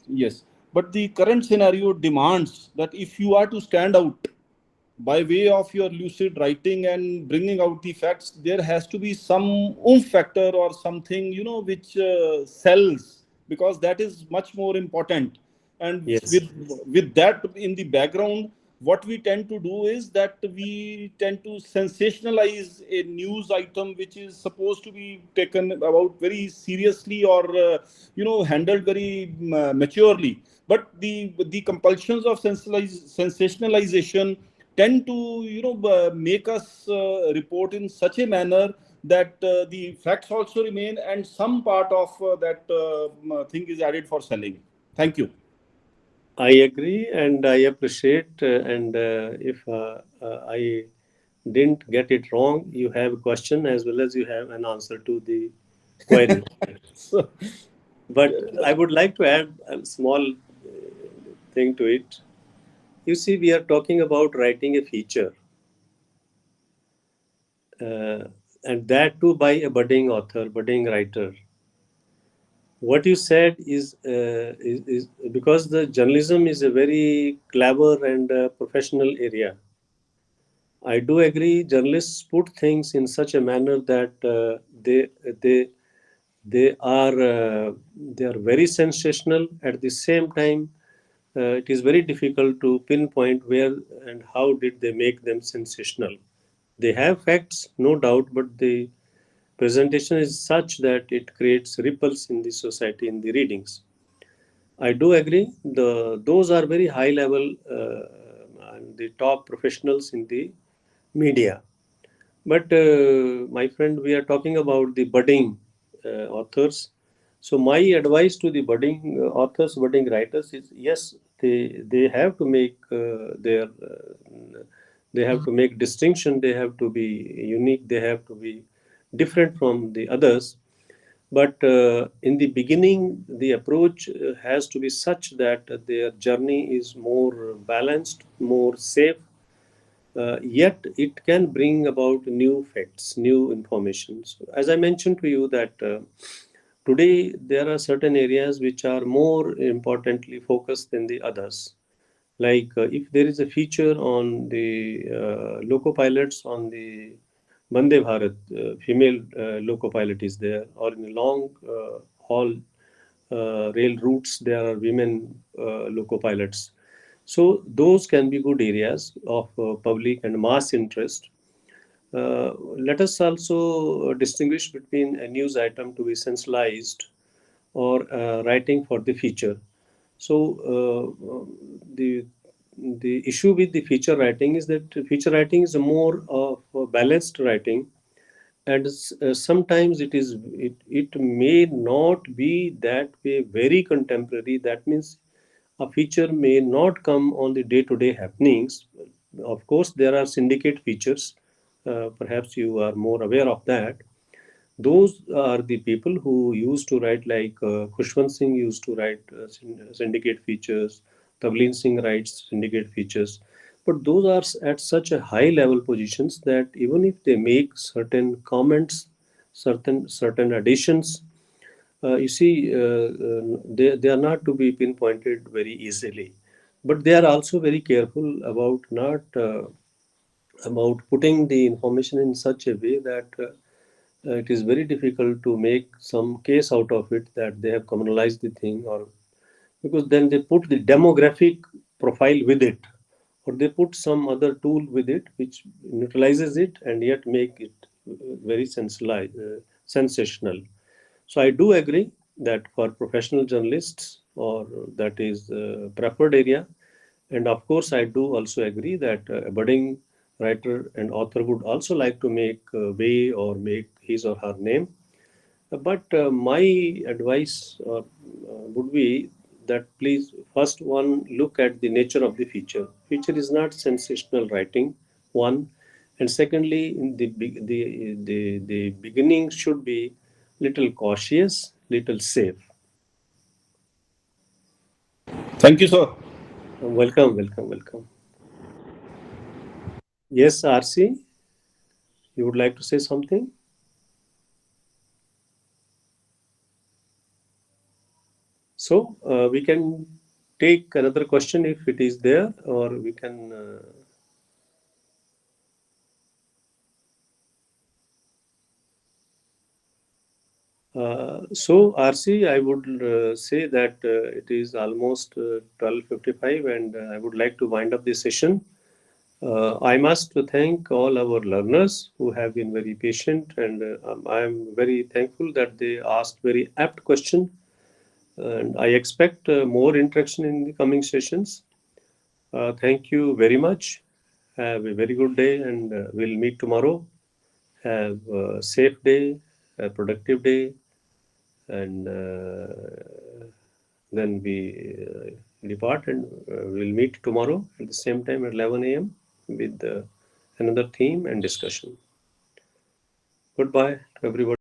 yes, but the current scenario demands that if you are to stand out by way of your lucid writing and bringing out the facts, there has to be some oomph factor or something, which sells, because that is much more important. And yes. with that in the background, what we tend to do is that we tend to sensationalize a news item which is supposed to be taken about very seriously or handled very maturely. But the compulsions of sensationalization tend to make us report in such a manner that the facts also remain and some part of that thing is added for selling. Thank you. I agree and I appreciate. And if I didn't get it wrong, you have a question as well as you have an answer to the query. So, But I would like to add a small thing to it. You see, we are talking about writing a feature, uh, and that too by a budding author, budding writer. What you said is because the journalism is a very clever and professional area. I do agree. Journalists put things in such a manner that they they are they are very sensational. At the same time, it is very difficult to pinpoint where and how did they make them sensational. They have facts, no doubt, but the presentation is such that it creates ripples in the society in the readings. I do agree. Those are very high level and the top professionals in the media. But my friend, we are talking about the budding authors. So my advice to the budding authors, budding writers is yes, they have to make their they have to make distinction. They have to be unique. They have to be different from the others. But in the beginning, the approach has to be such that their journey is more balanced, more safe, yet it can bring about new facts, new information. So, as I mentioned to you that today there are certain areas which are more importantly focused than the others. Like if there is a feature on the loco pilots on the Vande Bharat, female loco pilot is there, or in long haul rail routes there are women loco pilots. So those can be good areas of public and mass interest. Let us also distinguish between a news item to be sensationalized or writing for the feature. So the issue with the feature writing is that feature writing is a more of a balanced writing, and sometimes it may not be that way very contemporary. That means a feature may not come on the day-to-day happenings. Of course, there are syndicate features. Perhaps you are more aware of that. Those are the people who used to write, like Khushwant Singh used to write syndicate features, Tavleen Singh writes syndicate features. But those are at such a high level positions that even if they make certain comments, certain additions, you see, they are not to be pinpointed very easily. But they are also very careful about not about putting the information in such a way that it is very difficult to make some case out of it that they have communalized the thing, or because then they put the demographic profile with it, or they put some other tool with it which neutralizes it and yet make it very sensational. So I do agree that for professional journalists, or that is preferred area. And of course, I do also agree that a budding writer and author would also like to make way or make his or her name. But my advice would be that please first one look at the nature of the feature. Feature is not sensational writing, one, and secondly, in the beginning should be little cautious, little safe. Thank you, sir. Welcome, welcome, welcome. Yes, RC, you would like to say something? So we can take another question if it is there, or we can. So RC, I would say that it is almost 12:55, and I would like to wind up this session. I must thank all our learners who have been very patient, and I am very thankful that they asked very apt question, and I expect more interaction in the coming sessions. Thank you very much. Have a very good day, and we'll meet tomorrow. Have a safe day, a productive day, and then we depart, and we'll meet tomorrow at the same time at 11 a.m. with another theme and discussion. Goodbye to everybody.